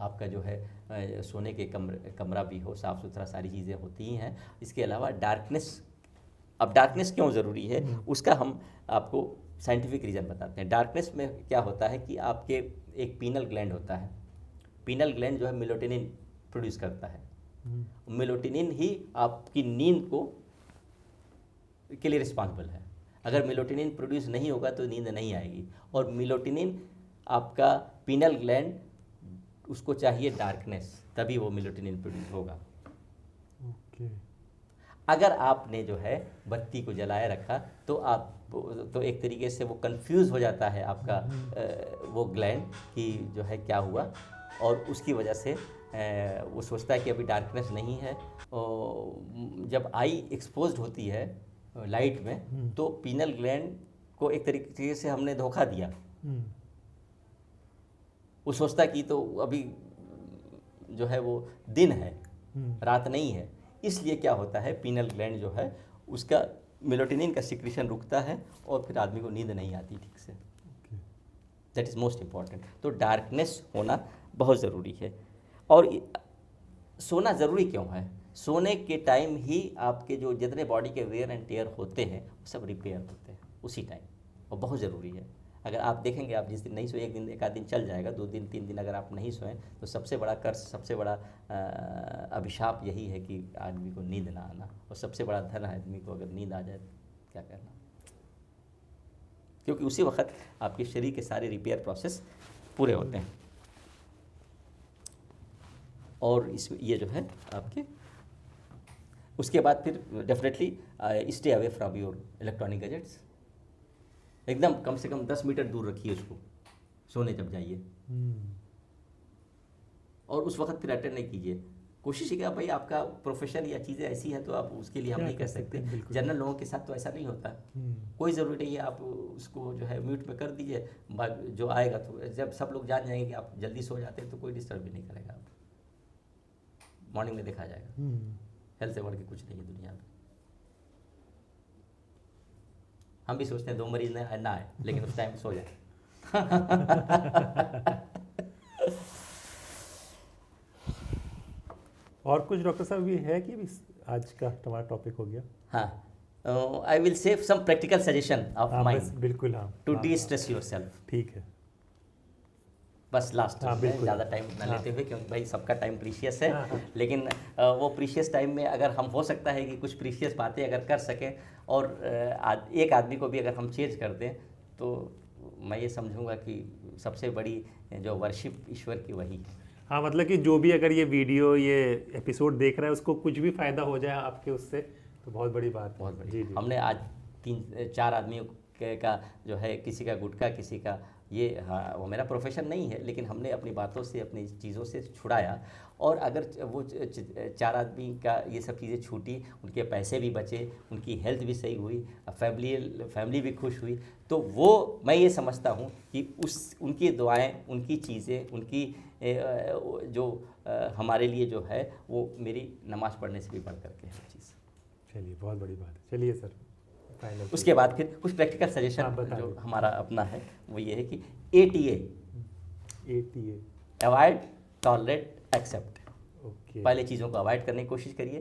[SPEAKER 1] आपका जो है सोने के कमरा भी हो, साफ़ सुथरा, सारी चीज़ें होती ही हैं। इसके अलावा डार्कनेस, अब डार्कनेस क्यों ज़रूरी है उसका हम आपको साइंटिफिक रीज़न बताते हैं। डार्कनेस में क्या होता है कि आपके एक पीनल ग्लैंड होता है, पीनल ग्लैंड जो है मेलाटोनिन प्रोड्यूस करता है। मेलाटोनिन ही आपकी नींद को के लिए रिस्पॉन्सिबल है। अगर मेलाटोनिन प्रोड्यूस नहीं होगा तो नींद नहीं आएगी। और मेलाटोनिन आपका पीनल ग्लैंड उसको चाहिए डार्कनेस, तभी वो मेलाटोनिन प्रोड्यूस होगा।
[SPEAKER 2] ओके।
[SPEAKER 1] अगर आपने जो है बत्ती को जलाए रखा तो आप तो एक तरीके से वो कंफ्यूज हो जाता है आपका वो ग्लैंड कि जो है क्या हुआ, और उसकी वजह से वो सोचता है कि अभी डार्कनेस नहीं है। और जब आई एक्सपोज्ड होती है लाइट में तो पीनल ग्लैंड को एक तरीके से हमने धोखा दिया। वो सोचता कि तो अभी जो है वो दिन है, रात नहीं है। इसलिए क्या होता है, पीनल ग्लैंड जो है उसका मेलाटोनिन का सिक्रीशन रुकता है और फिर आदमी को नींद नहीं आती ठीक से। That is most important. तो डार्कनेस होना बहुत ज़रूरी है। और सोना ज़रूरी क्यों है? सोने के टाइम ही आपके जो जितने बॉडी के वेयर एंड टेयर होते हैं वो सब रिपेयर होते हैं उसी टाइम, और बहुत ज़रूरी है। अगर आप देखेंगे, आप जिस दिन नहीं सोए, एक आध दिन चल जाएगा, 2 दिन 3 दिन अगर आप नहीं सोएं तो सबसे बड़ा कर्ज, सबसे बड़ा अभिशाप यही है कि आदमी को नींद ना आना। और सबसे बड़ा धन है आदमी को, अगर नींद आ जाए तो क्या करना, क्योंकि उसी वक्त आपके शरीर के सारे रिपेयर प्रोसेस पूरे होते हैं। और इस ये जो है आपके उसके बाद फिर definitely stay away from your electronic gadgets. एकदम कम से कम 10 मीटर दूर रखिए उसको सोने जब जाइए। और उस वक्त फिर अटेंड नहीं कीजिए। कोशिश कीजिए भाई, आपका प्रोफेशन या चीज़ें ऐसी हैं तो आप उसके लिए हम नहीं कर सकते। जनरल लोगों के साथ तो ऐसा नहीं होता। कोई ज़रूरी नहीं है, आप उसको जो है म्यूट में कर दीजिए। जो आएगा तो जब सब लोग जान जाएंगे कि आप जल्दी सो जाते हैं तो कोई डिस्टर्ब भी नहीं करेगा। आप मॉर्निंग में देखा जाएगा। हेल्थ से बढ़ के कुछ नहीं है दुनिया में। हम भी सोचते हैं 2 मरीज ना आए, लेकिन उस टाइम सो जाए।
[SPEAKER 2] और कुछ डॉक्टर साहब ये है कि आज का हमारा टॉपिक हो गया?
[SPEAKER 1] हाँ, I will save some practical suggestion of mind.
[SPEAKER 2] बिल्कुल, हाँ,
[SPEAKER 1] to destress yourself.
[SPEAKER 2] ठीक है,
[SPEAKER 1] बस लास्ट में ज़्यादा टाइम ना लेते हुए, क्योंकि भाई सबका टाइम प्रीशियस है। लेकिन वो प्रीशियस टाइम में अगर हम हो सकता है कि कुछ प्रीशियस बातें अगर कर सकें और एक आदमी को भी अगर हम चेंज कर दें, तो मैं ये समझूंगा कि सबसे बड़ी जो वर्शिप ईश्वर की वही है।
[SPEAKER 2] हाँ, मतलब कि जो भी अगर ये वीडियो, ये एपिसोड देख रहा है, उसको कुछ भी फ़ायदा हो जाए आपके उससे, तो बहुत बड़ी बात,
[SPEAKER 1] बहुत बड़ी।
[SPEAKER 2] जी।
[SPEAKER 1] हमने आज 3-4 आदमियों का जो है, किसी का गुटखा, किसी का ये, हाँ वो मेरा प्रोफेशन नहीं है, लेकिन हमने अपनी बातों से, अपनी चीज़ों से छुड़ाया। और अगर वो 4 आदमी का ये सब चीज़ें छूटी, उनके पैसे भी बचे, उनकी हेल्थ भी सही हुई, फैमिली भी खुश हुई, तो वो मैं ये समझता हूँ कि उनकी दुआएं, उनकी चीज़ें, उनकी जो हमारे लिए जो है वो मेरी नमाज़ पढ़ने से भी बढ़ करके है चीज़।
[SPEAKER 2] चलिए, बहुत बड़ी बात है। चलिए सर,
[SPEAKER 1] उसके बाद फिर कुछ प्रैक्टिकल सजेशन जो हमारा अपना है वो ये है कि ATA अवॉइड, टॉलरेट, एक्सेप्ट। पहले चीज़ों को अवॉइड करने की कोशिश करिए।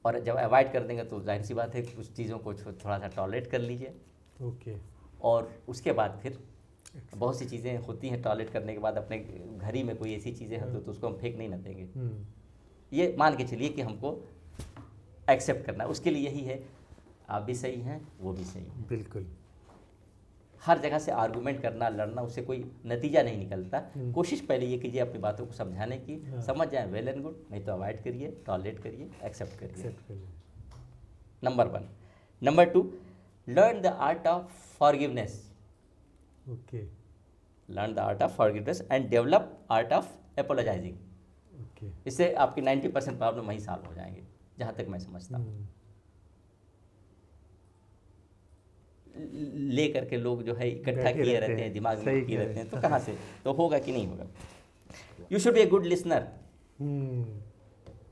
[SPEAKER 1] और जब अवॉइड कर देंगे तो जाहिर सी बात है कुछ चीज़ों को थोड़ा सा टॉलरेट कर लीजिए। और उसके बाद फिर बहुत सी चीज़ें होती हैं, टॉलरेट करने के बाद अपने घर ही में कोई ऐसी चीज़ें हैं तो उसको हम फेंक नहीं ना देंगे। ये मान के चलिए कि हमको एक्सेप्ट करना है। उसके लिए यही है, आप भी सही हैं, वो भी सही है।
[SPEAKER 2] बिल्कुल।
[SPEAKER 1] हर जगह से आर्गुमेंट करना, लड़ना, उससे कोई नतीजा नहीं निकलता। कोशिश पहले ये कीजिए अपनी बातों को समझाने की, समझ जाए वेल एंड गुड, नहीं तो अवॉइड करिए, टॉलरेट करिए, एक्सेप्ट करिए। Number 1। Number 2, learn the art of forgiveness.
[SPEAKER 2] Okay.
[SPEAKER 1] Learn the art of forgiveness and develop art of apologising.
[SPEAKER 2] Okay.
[SPEAKER 1] इससे आपकी 90% प्रॉब्लम वहीं सॉल्व हो जाएंगे, जहाँ तक मैं समझता हूँ। ले करके लोग जो है इकट्ठा किए रहते हैं, दिमाग में किए रहते हैं, तो कहाँ से तो होगा कि नहीं होगा। You should be a good listener.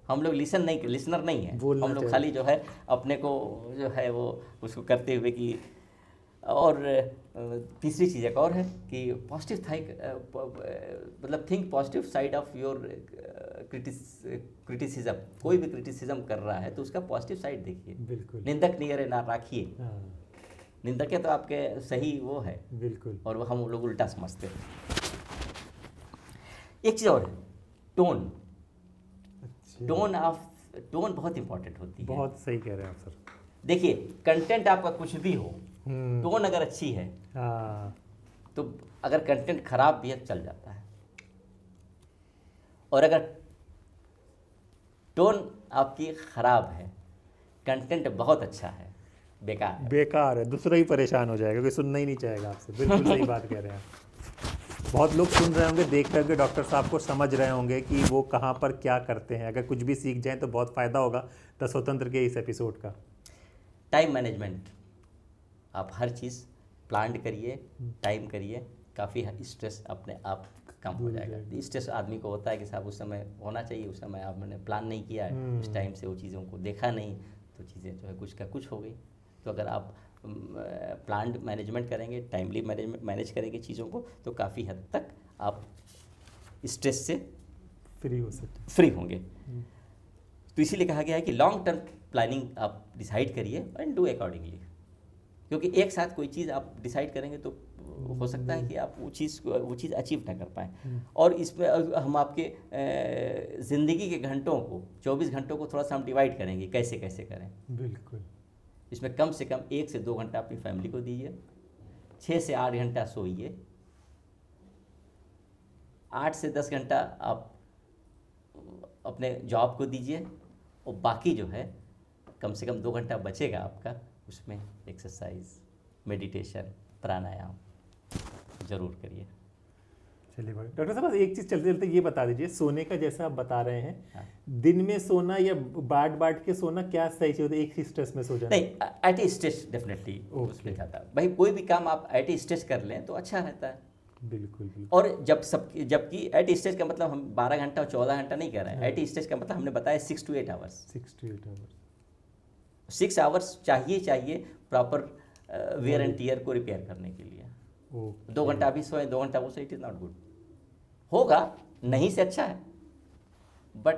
[SPEAKER 1] हम लोग लिसनर नहीं है, हम लोग खाली जो है अपने को जो है वो उसको करते हुए कि। और तीसरी चीज़ एक और है कि पॉजिटिव मतलब think positive side of your criticism. कोई भी क्रिटिसिज्म कर रहा है तो उसका पॉजिटिव साइड देखिए,
[SPEAKER 2] बिल्कुल।
[SPEAKER 1] निंदक नियरे ना राखिए। निंदक तो आपके सही वो है,
[SPEAKER 2] बिल्कुल,
[SPEAKER 1] और वो हम लोग उल्टा समझते हैं। एक चीज़ और है, टोन। टोन बहुत इंपॉर्टेंट होती है।
[SPEAKER 2] बहुत सही कह रहे हैं आप सर।
[SPEAKER 1] देखिए, कंटेंट आपका कुछ भी हो, टोन अगर अच्छी है तो अगर कंटेंट खराब भी है चल जाता है, और अगर टोन आपकी खराब है, कंटेंट बहुत अच्छा है, बेकार है,
[SPEAKER 2] दूसरा ही परेशान हो जाएगा, कोई सुनना ही नहीं चाहेगा आपसे। बिल्कुल सही बात कह रहे हैं आप। बहुत लोग सुन रहे होंगे, देख रहे होंगे, डॉक्टर साहब को समझ रहे होंगे कि वो कहाँ पर क्या करते हैं। अगर कुछ भी सीख जाएं तो बहुत फ़ायदा होगा द स्वतंत्र के इस एपिसोड का।
[SPEAKER 1] टाइम मैनेजमेंट, आप हर चीज़ प्लान करिए, टाइम करिए, काफ़ी स्ट्रेस अपने आप कम हो जाएगा। स्ट्रेस आदमी को होता है कि साहब उस समय होना चाहिए, उस समय आपने प्लान नहीं किया है, उस टाइम से वो चीज़ों को देखा नहीं, तो चीज़ें जो है कुछ का कुछ हो गई। तो अगर आप प्लान्ड मैनेजमेंट करेंगे, टाइमली मैनेज करेंगे चीज़ों को, तो काफ़ी हद तक आप स्ट्रेस से फ्री होंगे। तो इसीलिए कहा गया है कि लॉन्ग टर्म प्लानिंग आप डिसाइड करिए एंड डू अकॉर्डिंगली। क्योंकि एक साथ कोई चीज़ आप डिसाइड करेंगे तो हो सकता है कि आप वो चीज़ अचीव ना कर पाएँ। और इसमें हम आपके ज़िंदगी के घंटों को, 24 घंटों को थोड़ा सा हम डिवाइड करेंगे, कैसे कैसे करें।
[SPEAKER 2] बिल्कुल।
[SPEAKER 1] इसमें कम से कम 1 से 2 घंटा अपनी फैमिली को दीजिए, 6 से 8 घंटा सोइए, 8 से 10 घंटा आप अपने जॉब को दीजिए, और बाकी जो है कम से कम 2 घंटा बचेगा आपका, उसमें एक्सरसाइज, मेडिटेशन, प्राणायाम ज़रूर करिए।
[SPEAKER 2] चलिए भाई, डॉक्टर साहब एक चीज़ चलते चलते ये बता दीजिए, सोने का जैसा आप बता रहे हैं,
[SPEAKER 1] हाँ।
[SPEAKER 2] दिन में सोना या बांट के सोना, क्या सही चीज़ होता है? एक ही स्ट्रेस में सो जाना?
[SPEAKER 1] नहीं, एट ए स्ट्रेस डेफिनेटली उसमें जाता है। भाई कोई भी काम आप एट ए स्ट्रेस कर लें तो अच्छा रहता है।
[SPEAKER 2] बिल्कुल।
[SPEAKER 1] और जबकि एट स्टेज का मतलब हम 12 घंटा और 14 घंटा नहीं कह रहे हैं। एट स्टेज का मतलब हमने बताया 6 to 8 आवर्स। 6 आवर्स चाहिए प्रॉपर वेयर एंड टीयर को रिपेयर करने के लिए। 2 घंटा अभी सोए, 2 घंटा वो सोए, इट इज़ नॉट गुड। होगा नहीं से अच्छा है, but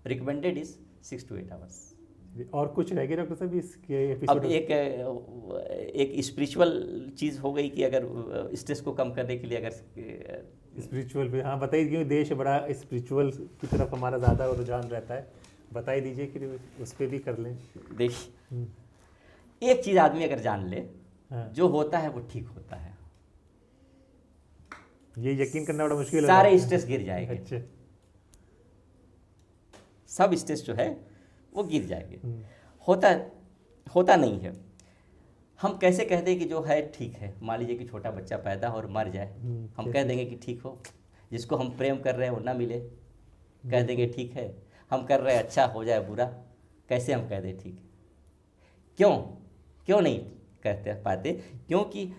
[SPEAKER 1] recommended is 6 to 8 hours.
[SPEAKER 2] और कुछ रह गया डॉक्टर साहब इसके एपिसोड?
[SPEAKER 1] अब एक स्पिरिचुअल चीज़ हो गई कि अगर स्ट्रेस को कम करने के लिए अगर
[SPEAKER 2] स्पिरिचुअल पे, हाँ बताइए, क्योंकि देश बड़ा स्पिरिचुअल की तरफ हमारा ज़्यादा रुझान रहता है, बताई दीजिए कि उस पर भी कर लें।
[SPEAKER 1] देखिए, एक चीज़ आदमी अगर जान ले,
[SPEAKER 2] हाँ।
[SPEAKER 1] जो होता है वो ठीक होता है।
[SPEAKER 2] ये यकीन करना बड़ा मुश्किल है।
[SPEAKER 1] सारे स्ट्रेस गिर जाएंगे।
[SPEAKER 2] अच्छे।
[SPEAKER 1] सब स्ट्रेस जो है वो गिर जाएंगे। होता नहीं है। हम कैसे कह दें कि जो है ठीक है? मान लीजिए कि छोटा बच्चा पैदा और मर जाए, हम कह देंगे कि ठीक हो। जिसको हम प्रेम कर रहे हैं वो ना मिले, कह देंगे ठीक है। हम कर रहे हैं अच्छा हो जाए बुरा, कैसे हम कह दें ठीक है? क्यों नहीं कहते पाते? क्योंकि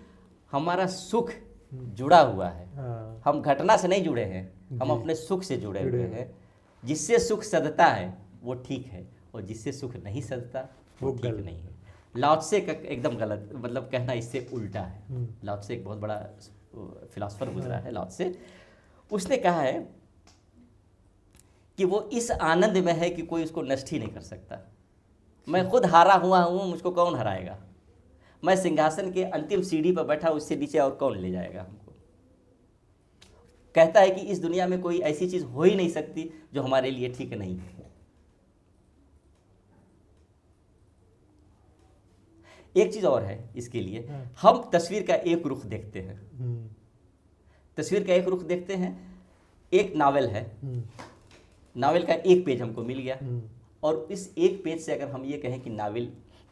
[SPEAKER 1] हमारा सुख जुड़ा हुआ है। हम घटना से नहीं जुड़े हैं, हम अपने सुख से जुड़े हुए हैं। जिससे सुख सधता है वो ठीक है, और जिससे सुख नहीं सधता वो ठीक नहीं है। लाओत्से का एकदम गलत, मतलब कहना इससे उल्टा है। लाओत्से एक बहुत बड़ा फिलॉसफर गुजरा है, लाओत्से। उसने कहा है कि वो इस आनंद में है कि कोई उसको नष्ट ही नहीं कर सकता। मैं खुद हारा हुआ हूँ, मुझको कौन हराएगा? मैं सिंहासन के अंतिम सीढ़ी पर बैठा, उससे नीचे और कौन ले जाएगा हमको? कहता है कि इस दुनिया में कोई ऐसी चीज़ हो ही नहीं सकती जो हमारे लिए ठीक नहीं है। एक चीज़ और है इसके लिए, हम तस्वीर का एक रुख देखते हैं, तस्वीर का एक रुख देखते हैं। एक नावल है, नावल का एक पेज हमको मिल गया, और इस एक पेज से अगर हम ये कहें कि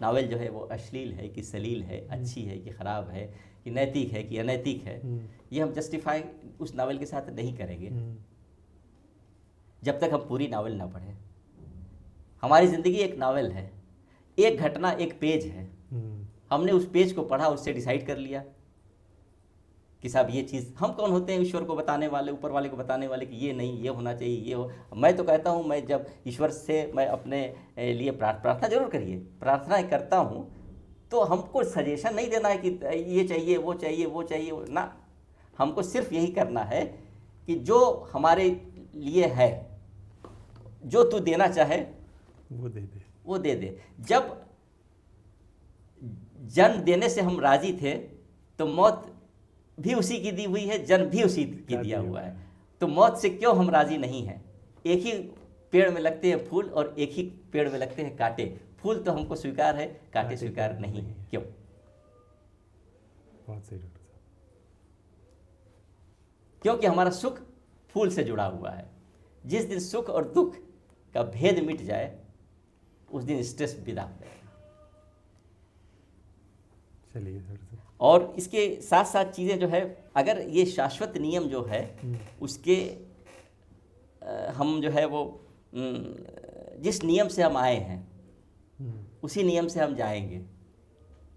[SPEAKER 1] नावल जो है वो अश्लील है कि सलील है, अच्छी है कि ख़राब है, कि नैतिक है कि अनैतिक है, ये हम जस्टिफाई उस नावल के साथ नहीं करेंगे जब तक हम पूरी नावल ना पढ़ें। हमारी ज़िंदगी एक नावल है, एक घटना एक पेज है, हमने उस पेज को पढ़ा, उससे डिसाइड कर लिया कि साहब ये चीज़, हम कौन होते हैं ईश्वर को बताने वाले, ऊपर वाले को बताने वाले कि ये नहीं, ये होना चाहिए, ये हो। मैं तो कहता हूँ, मैं जब ईश्वर से मैं अपने लिए प्रार्थना जरूर करिए, प्रार्थना करता हूँ, तो हमको सजेशन नहीं देना है कि ये चाहिए वो चाहिए वो चाहिए ना, हमको सिर्फ यही करना है कि जो हमारे लिए है, जो तू देना चाहे
[SPEAKER 2] वो दे दे,
[SPEAKER 1] वो दे दे। जब जन्म देने से हम राजी थे तो मौत भी उसी की दी हुई है, जन्म भी उसी की दिया हुआ है, तो मौत से क्यों हम राजी नहीं हैं? एक ही पेड़ में लगते हैं फूल और एक ही पेड़ में लगते हैं कांटे, फूल तो हमको स्वीकार है, कांटे स्वीकार नहीं, क्यों?
[SPEAKER 2] बहुत सही डॉक्टर साहब।
[SPEAKER 1] क्योंकि हमारा सुख फूल से जुड़ा हुआ है। जिस दिन सुख और दुख का भेद मिट जाए उस दिन स्ट्रेस विदा हो जाएगा।
[SPEAKER 2] चलिए डॉक्टर साहब।
[SPEAKER 1] और इसके साथ साथ चीज़ें जो है, अगर ये शाश्वत नियम जो है उसके हम जो है वो जिस नियम से हम आए हैं उसी नियम से हम जाएंगे,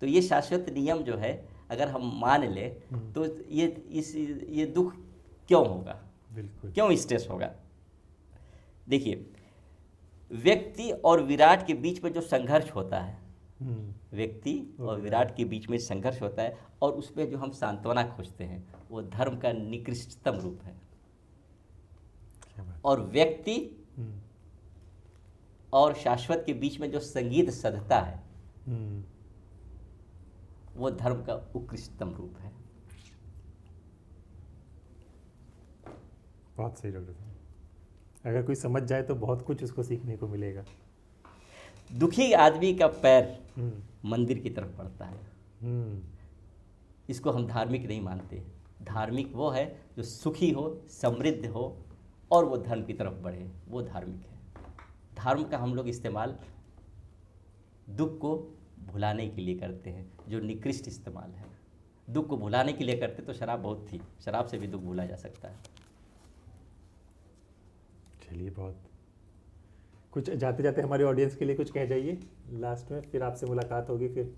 [SPEAKER 1] तो ये शाश्वत नियम जो है अगर हम मान ले तो ये दुख क्यों होगा,
[SPEAKER 2] बिल्कुल
[SPEAKER 1] क्यों स्ट्रेस होगा? देखिए, व्यक्ति और विराट के बीच में जो संघर्ष होता है, व्यक्ति और विराट के बीच में संघर्ष होता है, और उसमें जो हम सांत्वना खोजते हैं, वो धर्म का निकृष्टतम रूप है। और व्यक्ति और शाश्वत के बीच में जो संगीत सधता है, वो धर्म का उत्कृष्टतम रूप है।
[SPEAKER 2] बहुत सही डॉक्टर साहब। अगर कोई समझ जाए तो बहुत कुछ उसको सीखने को मिलेगा।
[SPEAKER 1] दुखी आदमी का पैर मंदिर की तरफ बढ़ता है। इसको हम धार्मिक नहीं मानते। धार्मिक वो है जो सुखी हो, समृद्ध हो और वो धर्म की तरफ बढ़े, वो धार्मिक है। धर्म का हम लोग इस्तेमाल दुख को भुलाने के लिए करते हैं, जो निकृष्ट इस्तेमाल है। दुख को भुलाने के लिए करते तो शराब बहुत थी, शराब से भी दुख भुला जा सकता है।
[SPEAKER 2] चलिए, बहुत कुछ जाते जाते हमारे ऑडियंस के लिए कुछ कह जाइए लास्ट में, फिर आपसे मुलाकात होगी। फिर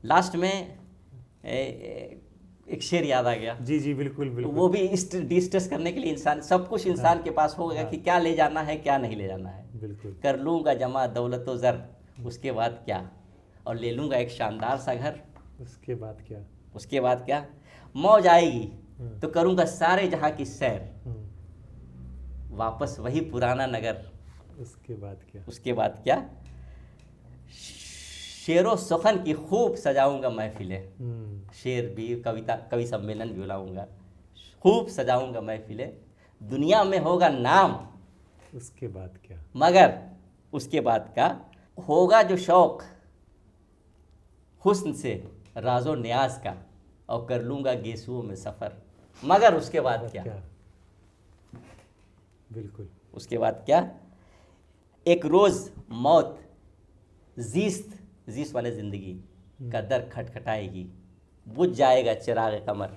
[SPEAKER 1] लास्ट में एक शेर याद आ गया।
[SPEAKER 2] जी जी, बिल्कुल बिल्कुल।
[SPEAKER 1] वो भी डिस्कस करने के लिए इंसान, सब कुछ इंसान के पास होगा कि क्या ले जाना है क्या नहीं ले जाना है।
[SPEAKER 2] बिल्कुल।
[SPEAKER 1] कर लूँगा जमा दौलत व ज़र, उसके बाद क्या, और ले लूँगा एक शानदार सा घर,
[SPEAKER 2] उसके बाद क्या,
[SPEAKER 1] उसके बाद क्या, मौज आएगी तो करूँगा सारे जहाँ की सैर, वापस वही पुराना नगर,
[SPEAKER 2] उसके बाद क्या,
[SPEAKER 1] उसके बाद क्या, शेरो सुखन की खूब सजाऊंगा महफिलें। शेर भी, कविता, कवि सम्मेलन भी बुलाऊंगा, खूब सजाऊंगा महफिलें, दुनिया में होगा नाम,
[SPEAKER 2] उसके बाद क्या,
[SPEAKER 1] मगर उसके बाद का होगा जो शौक हुस्न से राजो न्याज का, और कर लूँगा गेसुओं में सफ़र, मगर उसके बाद क्या?
[SPEAKER 2] बिल्कुल।
[SPEAKER 1] उसके बाद क्या? एक रोज़ मौत जीस्त वाले ज़िंदगी का दर खटखटाएगी, बुझ जाएगा चिराग कमर,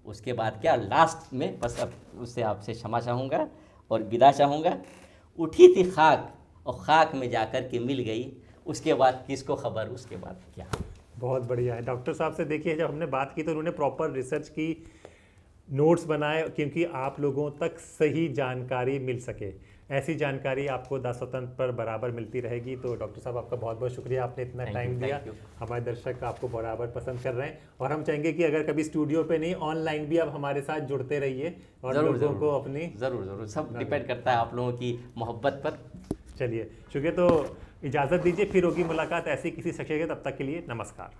[SPEAKER 1] उसके बाद क्या? लास्ट में बस अब उससे आपसे क्षमा चाहूँगा और विदा चाहूँगा। उठी थी खाक और खाक में जाकर के मिल गई, उसके बाद किसको खबर, उसके बाद क्या?
[SPEAKER 2] बहुत बढ़िया है। डॉक्टर साहब से देखिए, जब हमने बात की तो उन्होंने प्रॉपर रिसर्च की, नोट्स बनाए, क्योंकि आप लोगों तक सही जानकारी मिल सके। ऐसी जानकारी आपको द स्वतंत्र पर बराबर मिलती रहेगी। तो डॉक्टर साहब, आपका बहुत बहुत शुक्रिया, आपने इतना टाइम दिया। हमारे दर्शक आपको बराबर पसंद कर रहे हैं, और हम चाहेंगे कि अगर कभी स्टूडियो पे नहीं, ऑनलाइन भी आप हमारे साथ जुड़ते रहिए और लोगों को अपनी
[SPEAKER 1] ज़रूर सब डिपेंड करता है आप लोगों की मोहब्बत पर।
[SPEAKER 2] चलिए, शुक्रिया। तो इजाज़त दीजिए, फिर होगी मुलाकात ऐसी किसी शख्स के। तब तक के लिए नमस्कार।